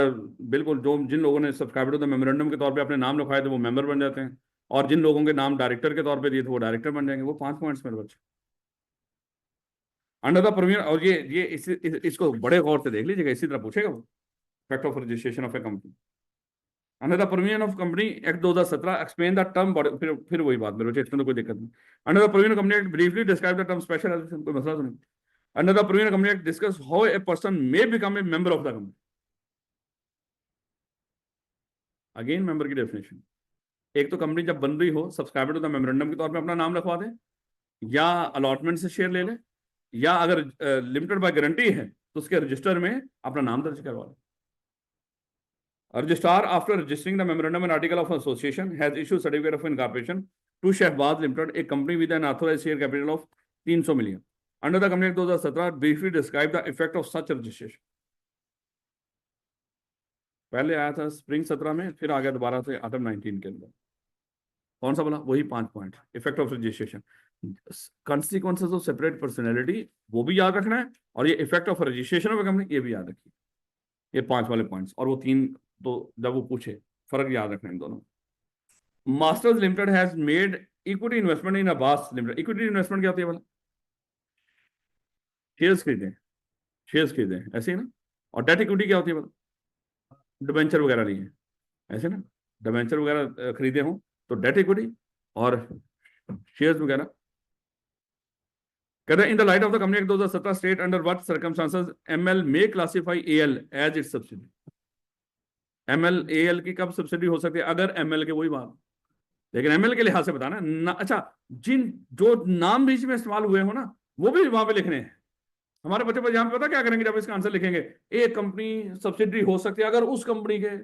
S1: बिल्कुल जो जिन लोगों ने सब्सक्राइब टू द मेमोरेंडम के तौर पे अपने नाम लिखवाए थे वो मेंबर बन जाते हैं, और जिन लोगों के नाम डायरेक्टर के तौर पे दिए थे वो डायरेक्टर बन जाएंगे। वो 5 पॉइंट्स मेरे बच्चे अंडर द प्रीमियर। और ये इसको बड़े गौर से देख लीजिएगा, इसी तरह पूछेगा वो, fact of registration of a company. Under the provision of company act 2017 explain the term body, फिर वही बात मेरे बच्चे, इसमें तो कोई दिक्कत नहीं। Under the provision company act briefly describe the term special association, कोई मसला तो नहीं। Under the provision company act discuss how a person may become a member of the company, again member की डेफिनेशन। एक तो कंपनी जब बन रही हो, सब्सक्राइबर टू द मेमोरेंडम के तौर पे अपना नाम रखवा दे, या अलॉटमेंट से शेयर ले ले, या अगर लिमिटेड बाय गारंटी है तो उसके रजिस्टर में अपना नाम दर्ज करवा ले। Registrar, after registering the memorandum and article of association, has issued certificate of incorporation to Shehbaz Limited, a company with an authorized share capital of 300 million. Under the Company Act 2017, briefly describe the effect of such registration. पहले आया था spring 17 में, फिर आ गया दोबारा से autumn 19 के अंदर। कौन सा बोला? वही 5 point, effect of registration, consequences of separate personality, वो भी याद रखना है, और ये effect of registration of company, ये भी याद रखिए। ये 5 वाले पॉइंट्स, और वो 3 तो जब वो पूछे फर्क याद रखना इन दोनों। Masters limited has made equity investment in Abbas limited. Equity investment क्या होती है बोला? शेयर्स खरीदे, शेयर्स खरीदे, ऐसे ही ना। और डेट इक्विटी क्या होती है बोला? डिबेंचर वगैरह लिए, ऐसे ना। डिबेंचर वगैरह खरीदे हो तो डेट इक्विटी, और शेयर्स वगैरह। कहते हैं in the light of the company act 2017 state under what circumstances ML may classify AL as its subsidy. ML AL की कब सब्सिडी हो सकती है? अगर एमएल के, वही बात, लेकिन एमएल के लिहाज से बताना ना। अच्छा, जिन जो नाम बीच में इस्तेमाल हुए हो ना, वो भी वहां पे लिखने हैं। हमारे बच्चे पर यहाँ पे पता क्या करेंगे जब इसका आंसर लिखेंगे? एक कंपनी सब्सिडी हो सकती है अगर उस कंपनी के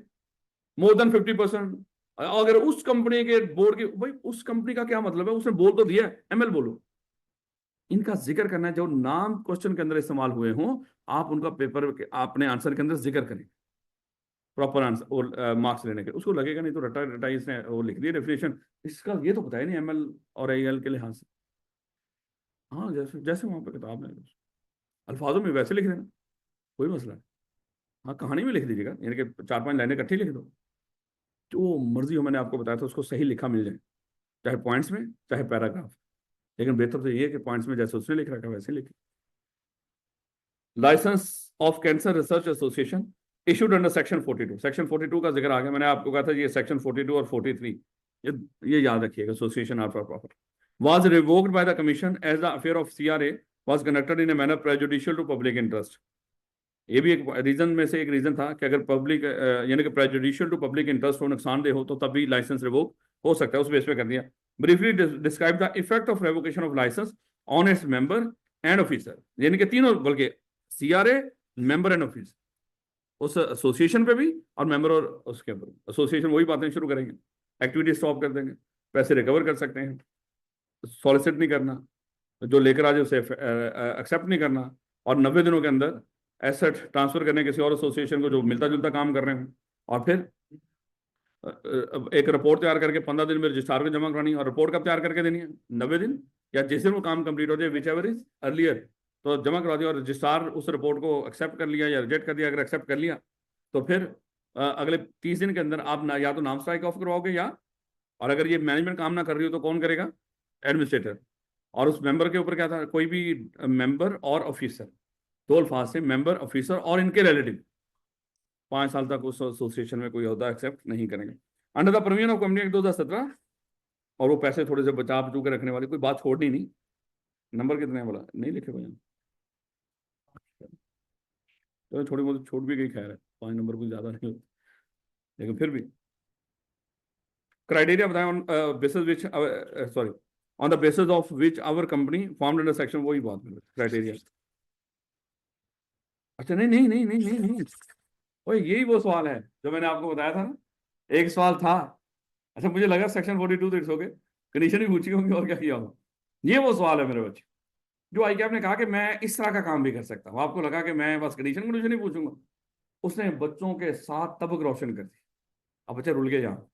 S1: मोर देन 50%, अगर उस कंपनी के बोर्ड की। भाई उस कंपनी का क्या मतलब है? उसने बोल तो दिया एमएल बोलो। इनका जिक्र करना है, जो नाम क्वेश्चन के अंदर इस्तेमाल हुए हों, आप उनका पेपर अपने आंसर के अंदर जिक्र करें, प्रॉपर आंसर मार्क्स लेने के। उसको लगेगा नहीं तो रटा रटा इसने वो लिख दिया डेफिनेशन, इसका ये तो पता ही नहीं एमएल और एएल के लिहाज से। हाँ, जैसे जैसे वहां पर किताब में अल्फाजों में वैसे लिख देना, कोई मसला है। हाँ, कहानी में लिख दीजिएगा, यानी कि 4-5 लाइनें इकट्ठी लिख दो, जो मर्जी हो। मैंने आपको बताया था उसको सही लिखा मिल जाए, चाहे पॉइंट्स में चाहे पैराग्राफ, लेकिन बेहतर तो ये है कि पॉइंट्स में जैसे उसने लिख रखा वैसे लिखे। Licence of cancer research association issued under section 42। Section 42 का जिक्र आ गया, मैंने आपको कहा था ये सेक्शन 42 और 43, ये याद रखिएगा। Association are for profit was revoked by the commission as the affair of CRA was conducted in a manner prejudicial to public interest. ये भी एक रीजन में से एक रीजन था कि अगर पब्लिक यानी कि प्रेजुडिशियल टू पब्लिक इंटरेस्ट हो, नुकसानदेह हो, तो तभी लाइसेंस रिवोक हो सकता है। उस बेस पे कर दिया। Briefly describe the effect of revocation of licence on its member and officer, यानी कि तीनों, बल्कि सीआरए, मेंबर एंड ऑफिसर, उस एसोसिएशन पे भी और मेंबर, और उसके ऊपर एसोसिएशन वही बातें शुरू करेंगे, एक्टिविटी स्टॉप कर देंगे, पैसे रिकवर कर सकते हैं, सॉलिसिट नहीं करना, जो लेकर आ जाए उसे एक्सेप्ट नहीं करना, और 90 दिनों के अंदर एसेट ट्रांसफर करने किसी और एसोसिएशन को जो मिलता जुलता काम कर रहे हैं। और फिर एक रिपोर्ट तैयार करके 15 दिन में रजिस्ट्रार को जमा करानी है। और रिपोर्ट कब तैयार करके देनी है? 90 दिन, या जिस दिन वो काम कंप्लीट हो जाए, विच एवर इज अर्लियर, तो जमा करवा दिया। और रजिस्ट्रार उस रिपोर्ट को एक्सेप्ट कर लिया या रिजेक्ट कर दिया। अगर एक्सेप्ट कर लिया तो फिर अगले 30 दिन के अंदर आप या तो नाम स्ट्राइक ऑफ करवाओगे, या, और अगर ये मैनेजमेंट काम ना कर रही हो तो कौन करेगा? एडमिनिस्ट्रेटर। और उस मेंबर के ऊपर क्या था? कोई भी मेंबर और ऑफिसर, दो अल्फाज से, मेंबर, ऑफिसर और इनके रिलेटिव, 5 साल तक उस एसोसिएशन में कोई होता एक्सेप्ट नहीं करेंगे। Under the provision of company act 2017, और वो पैसे थोड़े से बचा बचू के रखने वाली, कोई बात छोड़नी नहीं। नंबर कितने बोला? नहीं लिखे भैया, तो थोड़ी बहुत छूट भी गई, खैर है, 5 नंबर कुछ ज्यादा नहीं होता, लेकिन फिर भी क्राइटेरिया बताएं on basis which, sorry, on the basis of which our company formed under section, वही बात है क्राइटेरिया। अच्छा, नहीं नहीं नहीं नहीं नहीं नहीं, ओए यही वो सवाल है जो मैंने आपको बताया था ना, एक सवाल था। अच्छा, मुझे लगा सेक्शन 42 तो इट्स ओके, कंडीशन भी पूछी होंगी और क्या किया होगा। ये वो सवाल है मेरे बच्चे, जो आई कैप ने कहा कि मैं इस तरह का काम भी कर सकता हूँ। आपको लगा कि मैं बस कंडीशन कंडीशन ही पूछूंगा, उसने बच्चों के साथ तबक रोशन कर दी। अब बच्चे रुल के यहाँ,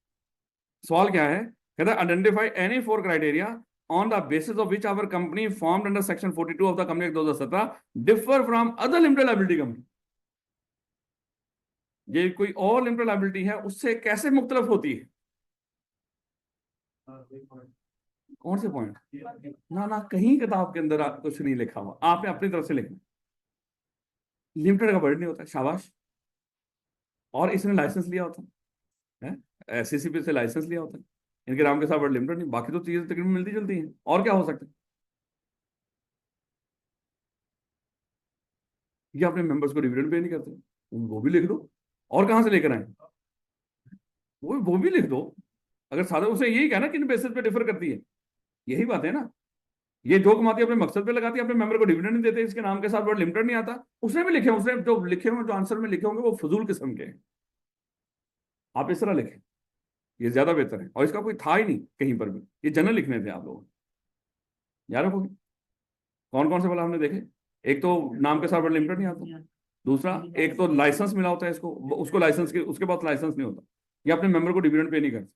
S1: सवाल क्या है, कहता है identify any four criteria on the basis of which our company formed under section 42 of the company act 2017 differ from other limited liability company. ये कोई और लिमिटेड लायबिलिटी है उससे कैसे मुख्तलिफ होती है? कौन से पॉइंट? ना ना, कहीं किताब के अंदर कुछ नहीं लिखा हुआ, आपने अपनी तरफ से लिखना। लिमिटेड का वर्ड नहीं होता, शाबाश। और इसने लाइसेंस लिया होता है, एससीसीपी से लाइसेंस लिया होता है, इनके नाम के साथ वर्ड लिमिटेड नहीं, बाकी तो चीजें तकरीबन मिलती जुलती हैं, और क्या हो सकता है? ये अपने मेंबर्स को डिविडेंड पे नहीं करते, वो भी लिख दो। और कहां से लेकर आए? वो भी लिख दो। अगर सादा उसे यही कहना कि इन बेसिस पे डिफर करती है, यही बात है ना। ये जो कमाती है अपने मकसद पे लगाती है, अपने मेंबर को डिविडेंड नहीं देते, इसके नाम के साथ वर्ड लिमिटेड नहीं आता। उसने भी लिखे, उसने जो लिखे होंगे, जो आंसर में लिखे होंगे वो फजूल किस्म के हैं। आप इस तरह लिखें, ये ज्यादा बेहतर है। और इसका कोई था ही नहीं कहीं पर भी, ये जनरल लिखने थे आप लोग। याद रखोगे? कौन कौन से वाला हमने देखे? एक तो नाम के साथ वर्ड लिमिटेड नहीं आता, दूसरा एक तो लाइसेंस मिला होता है इसको, उसको लाइसेंस के उसके बाद लाइसेंस नहीं होता, ये अपने मेंबर को डिविडेंड पे नहीं करते।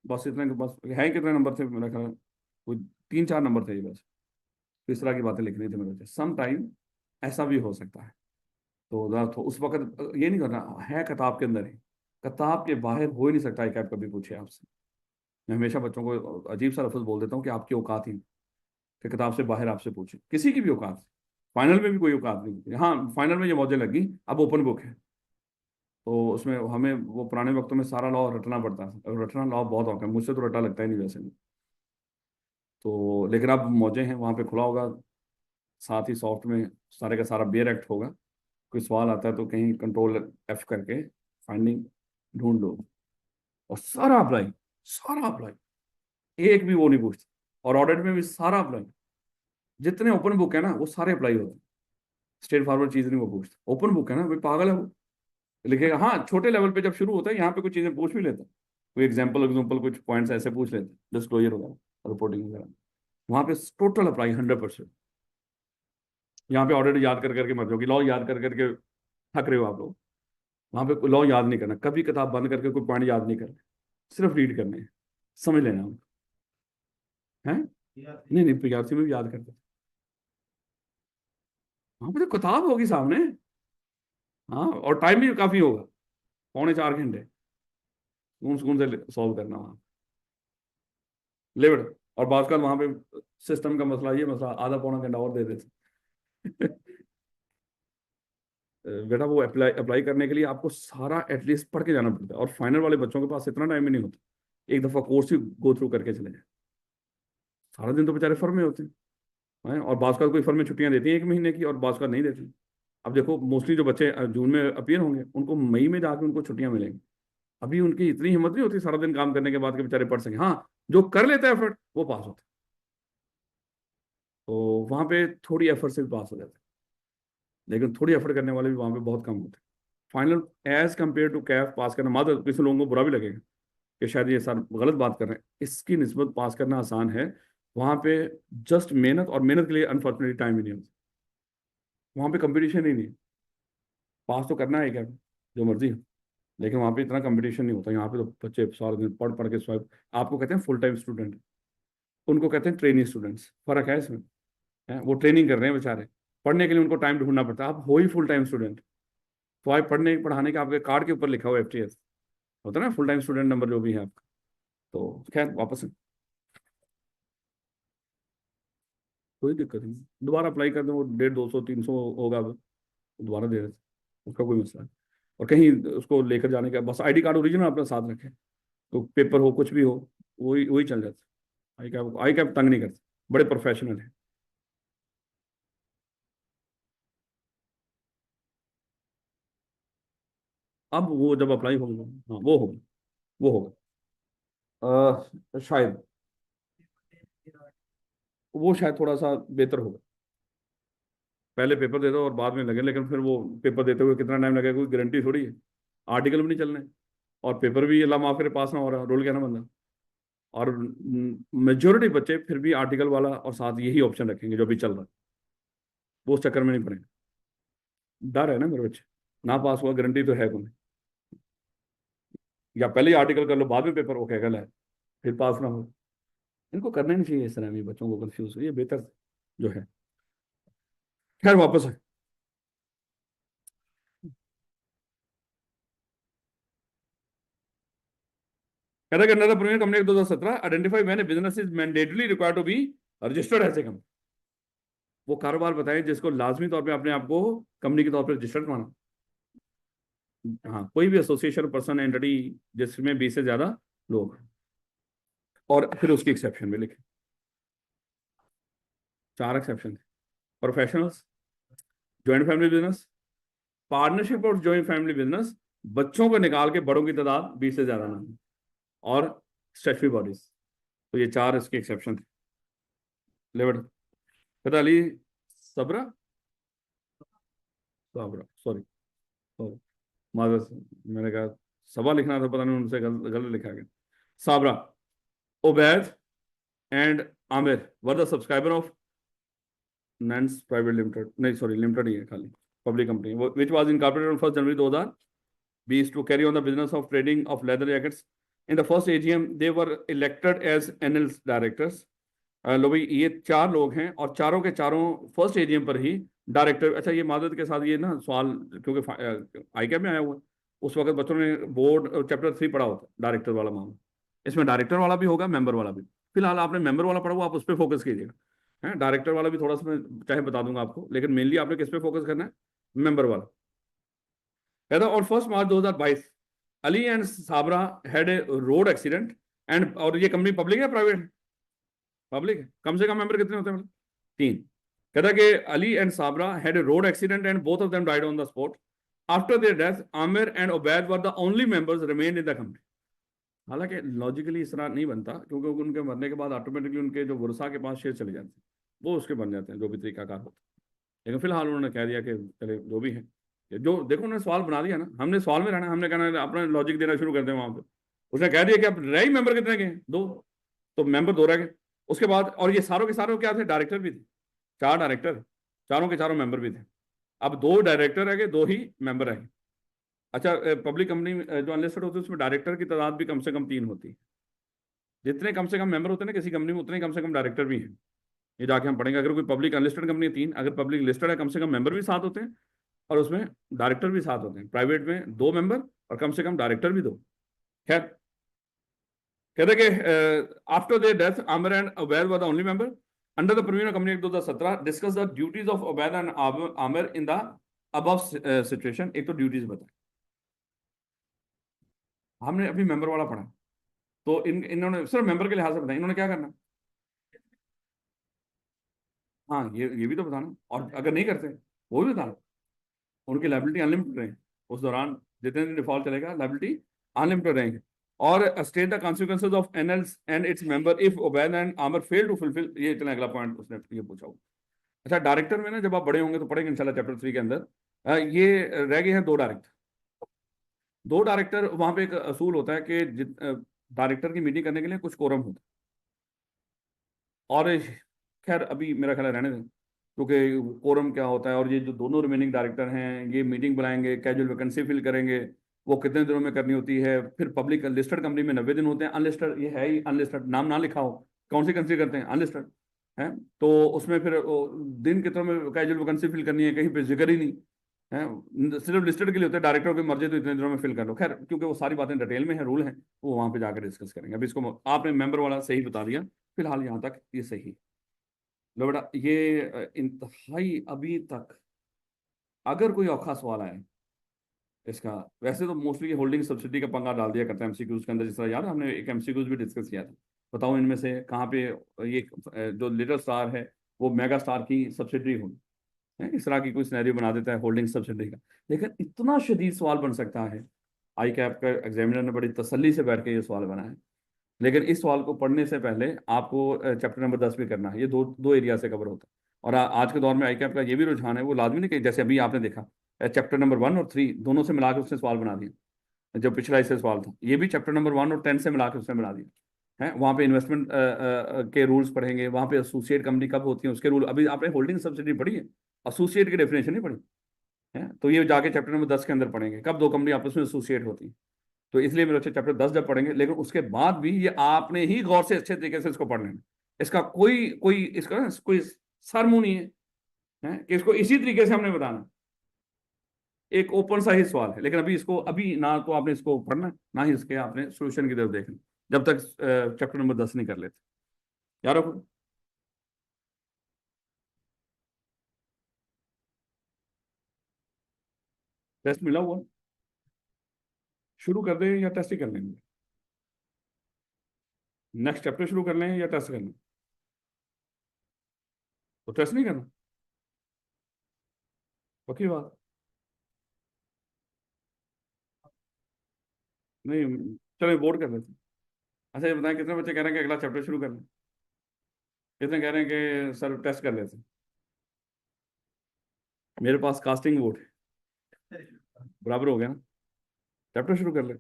S1: बस इतने, बस है कितने नंबर थे मेरा ख्याल, कोई 3-4 नंबर थे ये बस। तो इस तरह की बातें लिखनी थी मेरे, सम टाइम ऐसा भी हो सकता है। तो उस वक्त ये नहीं करना है किताब के अंदर ही, किताब के बाहर हो ही नहीं सकता है। कभी पूछे आपसे, मैं हमेशा बच्चों को अजीब सा लफ्ज बोल देता हूँ कि आपकी औकात ही नहीं, कि किताब से बाहर आपसे पूछे, किसी की भी औकात। फाइनल में भी कोई औकात नहीं होती। हाँ, फाइनल में ये मौजें लगी, अब ओपन बुक है, तो उसमें हमें वो पुराने वक्तों में सारा लॉ रटना पड़ता है, और रटना लॉ बहुत औखा है, मुझसे तो रटा लगता ही नहीं वैसे भी। तो लेकिन अब मौजें हैं, वहाँ पे खुला होगा, साथ ही सॉफ्ट में सारे का सारा बेयर एक्ट होगा। कोई सवाल आता है तो कहीं कंट्रोल एफ करके फाइंडिंग ढूंढ लो, और सारा अप्लाई, सारा अप्लाई, एक भी वो नहीं पूछता। और ऑडिट में भी सारा अप्लाई, जितने ओपन बुक है ना वो सारे अप्लाई होते हैं। स्ट्रेट फॉरवर्ड चीज नहीं वो पूछता, ओपन बुक है ना, भाई पागल है वो। लिखेगा, हाँ छोटे लेवल पे जब शुरू होता है यहाँ पे कुछ चीजें पूछ भी लेता है, कोई एग्जाम्पल एग्जाम्पल कुछ पॉइंट्स ऐसे पूछ लेते हैं, डिस्क्लोजर वगैरह, रिपोर्टिंग वगैरह। वहाँ पे टोटल अप्लाई 100%। यहाँ पे ऑडिट याद कर करके मत जाओ कि लॉ याद कर करके थक रहे हो आप लोग। वहाँ पे लॉ याद नहीं करना, कभी किताब बंद करके कोई पॉइंट याद नहीं करना, सिर्फ रीड करने हैं, समझ लेना उनको। है नहीं नहीं, पीआरसी में भी याद करते हैं। वहाँ पे तो किताब होगी सामने। हाँ, और टाइम भी काफी होगा, 3.25 घंटे, सुकून सुकून से सॉल्व करना वहाँ लेवल। और बात कर वहाँ पे सिस्टम का मसला, ये मसला आधा पौना घंटा और दे देते। बेटा वो अप्लाई अप्लाई करने के लिए आपको सारा एटलीस्ट पढ़ के जाना पड़ता है, और फाइनल वाले बच्चों के पास इतना टाइम ही नहीं होता, एक दफा कोर्स ही गो थ्रू करके चले जाए। सारा दिन तो बेचारे फर्म में होते हैं, और बाज़ का कोई फर्म में छुट्टियां देती हैं 1 महीने की, और बाज़ का नहीं देती। अब देखो मोस्टली जो बच्चे जून में अपीयर होंगे उनको मई में जाकर उनको छुट्टियां मिलेंगी। अभी उनकी इतनी हिम्मत नहीं होती सारा दिन काम करने के बाद के बेचारे पढ़ सकें। हाँ, जो कर लेता है एफर्ट वो पास होता है, तो वहां पे थोड़ी एफर्ट से भी पास हो जाता है, लेकिन थोड़ी एफर्ट करने वाले भी वहां पे बहुत कम होते हैं। फाइनल एज कंपेयर टू कैफ पास करना, मात्र किसी लोगों को बुरा भी लगेगा कि शायद ये सर गलत बात कर रहे हैं, इसकी निस्बत पास करना आसान है। वहां पे जस्ट मेहनत, और मेहनत के लिए अनफॉर्चुनेटली टाइम ही नहीं होता, वहां पे कंपटीशन ही नहीं। पास तो करना है क्या, जो मर्जी हो, लेकिन वहां पे इतना कंपटीशन नहीं होता। यहाँ पे तो बच्चे सारा दिन पढ़ पढ़ के स्वाइप, आपको कहते हैं फुल टाइम स्टूडेंट, उनको कहते हैं ट्रेनिंग स्टूडेंट्स, फर्क है इसमें। है, वो ट्रेनिंग कर रहे हैं बेचारे, पढ़ने के लिए उनको टाइम ढूंढना पड़ता है। आप हो ही फुल टाइम स्टूडेंट, तो आप पढ़ने पढ़ाने का आपके कार्ड के ऊपर लिखा हुआ FTS होता है ना, फुल टाइम स्टूडेंट नंबर जो भी है आपका। तो खैर वापस, कोई दिक्कत नहीं, दोबारा अप्लाई कर दो, वो 150, 200, 300 होगा, वो दोबारा दे देते, उसका कोई मसला नहीं। और कहीं उसको लेकर जाने का, बस ID कार्ड ओरिजिनल अपने साथ रखें, तो पेपर हो कुछ भी हो, वही वही चल जाता है। आई कैप तंग नहीं करते, बड़े प्रोफेशनल है। अब वो जब अप्लाई होगा, हाँ वो होगा, वो होगा। शायद वो शायद थोड़ा सा बेहतर होगा, पहले पेपर दे दो और बाद में लगे, लेकिन फिर वो पेपर देते हुए कितना टाइम लगेगा कोई गारंटी थोड़ी है। आर्टिकल भी नहीं चलने, और पेपर भी अल्लाह माफ करे पास ना हो रहा, रोल क्या ना बंदा। और मेजोरिटी बच्चे फिर भी आर्टिकल वाला और साथ यही ऑप्शन रखेंगे जो भी चल रहा है, वो उस चक्कर में नहीं पड़ेंगे। डर है ना मेरे बच्चे, ना पास हुआ गारंटी तो है कोई, या पहले ही आर्टिकल कर लो बाद में पेपर ओके गल है, फिर पास ना हो। इनको करना ही नहीं चाहिए इस तरह भी, बच्चों को कंफ्यूज, ये बेहतर जो है। खैर वापस है, कहता है another premium company 2017 identify when business is mandatory required to be registered as a company. वो कारोबार बताएं जिसको लाजमी तौर पे अपने आप को कंपनी के तौर पर रजिस्टर्ड माना। हाँ, कोई भी एसोसिएशन पर्सन एंटिटी जिसमें 20 से ज्यादा लोग, और फिर उसकी एक्सेप्शन भी लिखे, 4 exception. Professionals, joint family business, partnership और ज्वाइंट फैमिली बिजनेस, बच्चों को निकाल के बड़ों की तादाद 20 से ज्यादा ना हो, और स्टैट्यूटरी बॉडीज। तो ये 4 इसके एक्सेप्शन थे। लेवट कहता अली सबरा, साबरा, सॉरी सॉरी, मादर, मैंने कहा सबा लिखना था, पता नहीं उनसे गलत लिखा गया। Sabra, Ubaid and Aamir were the subscriber of Nance private limited, नहीं सॉरी लिमिटेड ही है खाली, public company, which was incorporated on 1 January 2020 to carry on the business of trading of leather jackets. In the first AGM they were elected as NL directors. लो भाई, ये 4 लोग हैं और चारों के चारों फर्स्ट एजीएम पर ही डायरेक्टर। अच्छा, ये मादत के साथ ये ना सवाल, क्योंकि आई कैप में आया हुआ है, उस वक्त बच्चों ने बोर्ड चैप्टर 3 पढ़ा होता है डायरेक्टर वाला मामला, इसमें डायरेक्टर वाला भी होगा, मेंबर वाला भी। फिलहाल आपने मेंबर वाला पढ़ा हुआ, आप उस पर फोकस कीजिएगा। है डायरेक्टर वाला भी थोड़ा सा मैं चाहे बता दूंगा आपको, लेकिन मेनली आपने किस पे फोकस करना है, मेंबर वाला। कहता on 1 March 2022 Ali and Sabra had a road accident and, और ये कंपनी पब्लिक है प्राइवेट? पब्लिक है। कम से कम मेंबर कितने होते हैं मतलब? 3। कहता कि Ali and Sabra had a road accident and both of them died on the spot. After their death Aamir and Ubaid were the only members remain in the company. हालांकि लॉजिकली इस तरह नहीं बनता, क्योंकि उनके मरने के बाद ऑटोमेटिकली उनके जो वर्षा के पास शेयर चले जाते हैं, वो उसके बन जाते हैं, जो भी तरीकाकार होता है। लेकिन फिलहाल उन्होंने कह दिया कि चले जो भी है, जो देखो उन्होंने सवाल बना दिया ना, हमने सवाल में रहना, हमने कहना अपना लॉजिक देना शुरू कर दें वहां पे। उसने कह दिया कि अब रहे ही मेंबर कितने गए, 2, तो मेंबर 2 रह गए। उसके बाद, और ये सारों के सारों क्या थे, डायरेक्टर भी थे, 4 डायरेक्टर, चारों के चारों मेंबर भी थे। अब 2 डायरेक्टर रह गए, 2 ही मेंबर रह गए। अच्छा, पब्लिक कंपनी जो अनलिस्टेड होती है उसमें डायरेक्टर की तादाद भी कम से कम 3 होती है। जितने कम से कम मेंबर होते हैं ना किसी कंपनी में, उतने कम से कम डायरेक्टर भी हैं। ये जाके हम पढ़ेंगे, अगर कोई पब्लिक अनलिस्टेड कंपनी है 3, अगर पब्लिक लिस्टेड है कम से कम मेंबर भी 7 होते हैं, और उसमें डायरेक्टर भी 7 होते हैं। प्राइवेट में 2 मेंबर और कम से कम डायरेक्टर भी 2। खैर, कहते कि after their death Aamir and Ubaid were the only member under the previous company act 2017 discuss the duties of Ubaid and Aamir in the above situation. एक तो ड्यूटीज बताए, हमने अभी मेंबर वाला पढ़ा, तो इन्होंने सिर्फ मेंबर के लिहाज से बताया इन्होंने क्या करना। हाँ, ये भी तो बताना, और अगर नहीं करते वो भी बताना। उनकी लाइबिलिटी अनलिमिटेड रहेगी उस दौरान, जितने दिन डिफॉल्ट चलेगा लाइबिलिटी अनलिमिटेड रहेंगे। और state the consequences of NLs and its member if Ubaid and Aamir fail to fulfil, ये इतना अगला पॉइंट उसने ये पूछा हुआ। अच्छा, डायरेक्टर में ना जब आप बड़े होंगे तो पढ़ेंगे इंशाल्लाह चैप्टर 3 के अंदर। ये रह गए हैं 2 डायरेक्टर। 2 डायरेक्टर, वहां पे एक असूल होता है कि डायरेक्टर की मीटिंग करने के लिए कुछ कोरम होता है, और खैर अभी मेरा ख्याल है रहने दें, क्योंकि कोरम क्या होता है, और ये जो दोनों रिमेनिंग डायरेक्टर हैं ये मीटिंग बुलाएंगे, कैजुअल वैकेंसी फिल करेंगे, वो कितने दिनों में करनी होती है। फिर पब्लिक लिस्टेड कंपनी में 90 दिन होते हैं, अनलिस्टेड ये है ही अनलिस्टेड, नाम ना लिखा हो, कौन सी कंसिडर करते हैं, अनलिस्टेड है। तो उसमें फिर दिन कितनों में कैजुअल वैकेंसी फिल करनी है, कहीं पे जिक्र ही नहीं है, सिर्फ लिस्टेड के लिए होते हैं। डायरेक्टर की मर्जी तो इतने दिनों में फिल कर लो। खैर, क्योंकि वो सारी बातें डिटेल में है, रूल है, वो वहां पे जाकर डिस्कस करेंगे। अभी इसको आपने मेंबर वाला सही बता दिया, फिलहाल यहाँ तक ये सही। लो बेटा, ये इंतहाई अभी तक अगर कोई औखा सवाल आए इसका, वैसे तो मोस्टली होल्डिंग सब्सिडी का पंगा डाल दिया करता है एमसीक्यूज के अंदर, जिस तरह याद है हमने एक एमसीक्यूज भी डिस्कस किया था। बताओ इनमें से कहाँ पे ये जो लिटिल स्टार है वो मेगा स्टार की सब्सिडी हो, इस तरह की कोई सिनेरियो बना देता है होल्डिंग सब्सिडी का। लेकिन इतना शदीद सवाल बन सकता है, आई कैप का एग्जामिनर ने बड़ी तसल्ली से बैठ के ये सवाल बनाया है। लेकिन इस सवाल को पढ़ने से पहले आपको चैप्टर नंबर 10 भी करना है, ये दो दो एरिया से कवर होता है। और आज के दौर में आई कैप का ये भी रुझान है, वो लाजमी नहीं कि जैसे अभी आपने देखा चैप्टर नंबर 1 और 3 दोनों से मिलाकर उसने सवाल बना दिया। जो पिछला इससे सवाल था, ये भी चैप्टर नंबर 1 और 10 से मिलाकर उसने बना दिया है। वहाँ पे इन्वेस्टमेंट के रूल्स पढ़ेंगे, वहाँ पे एसोसिएट कंपनी कब होती है उसके रूल। अभी आपने होल्डिंग सब्सिडी पढ़ी है, एसोसिएट की डेफिनेशन नहीं पढ़ी। है, तो ये जाके चैप्टर नंबर 10 के अंदर पढ़ेंगे कब दो कंपनी आपस में एसोसिएट होती है। तो इसलिए मेरे बच्चे चैप्टर 10 जब पढ़ेंगे, लेकिन उसके बाद भी ये आपने ही गौर से अच्छे तरीके से इसको पढ़ लेना। इसका कोई कोई इसका ना कोई सर मुंह नहीं है कि इसको इसी तरीके से हमने बताना। एक ओपन सा ही सवाल है, लेकिन अभी इसको अभी ना तो आपने इसको पढ़ना, ना ही इसके आपने सोल्यूशन की तरफ देखना, जब तक चैप्टर नंबर 10 नहीं कर लेते यार। टेस्ट मिला हुआ, शुरू कर दें या टेस्ट ही कर लेंगे? नेक्स्ट चैप्टर शुरू कर लें या टेस्ट कर लें? तो टेस्ट नहीं करना, पक्की बात? नहीं, चलो बोर्ड कर लेते हैं। अच्छा ये बताएं, कितने बच्चे कह रहे हैं कि अगला चैप्टर शुरू कर लें? कितने कह रहे हैं कि सर टेस्ट कर लेते हैं? मेरे पास कास्टिंग वोट है, बराबर हो गया ना, चैप्टर शुरू कर ले।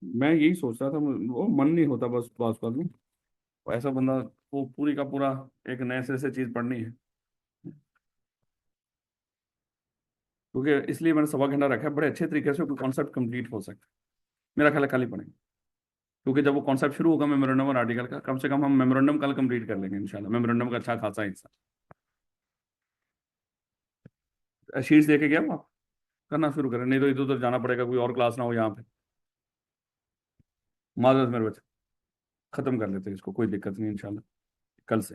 S1: मैं यही सोच रहा था, वो मन नहीं होता बस पास पास में। ऐसा बंदा वो पूरी का पूरा एक नए सिरे से चीज पढ़नी है, क्योंकि इसलिए मैंने सवा घंटा रखा है, बड़े अच्छे तरीके से कॉन्सेप्ट कंप्लीट हो सकता है। मेरा ख्याल है कल ही पढ़ेंगे, क्योंकि जब वो कॉन्सेप्ट शुरू होगा मेमोरेंडम और आर्टिकल का, कम से कम हम मेमोरेंडम कल कंप्लीट कर लेंगे इंशाल्लाह। मेमोरेंडम का अच्छा खासा हिस्सा शीट्स देके गया वो आप करना शुरू करें, नहीं तो इधर उधर जाना पड़ेगा, कोई और क्लास ना हो यहाँ पे। माजरत मेरे बच्चे, खत्म कर लेते हैं इसको, कोई दिक्कत नहीं इंशाल्लाह कल से।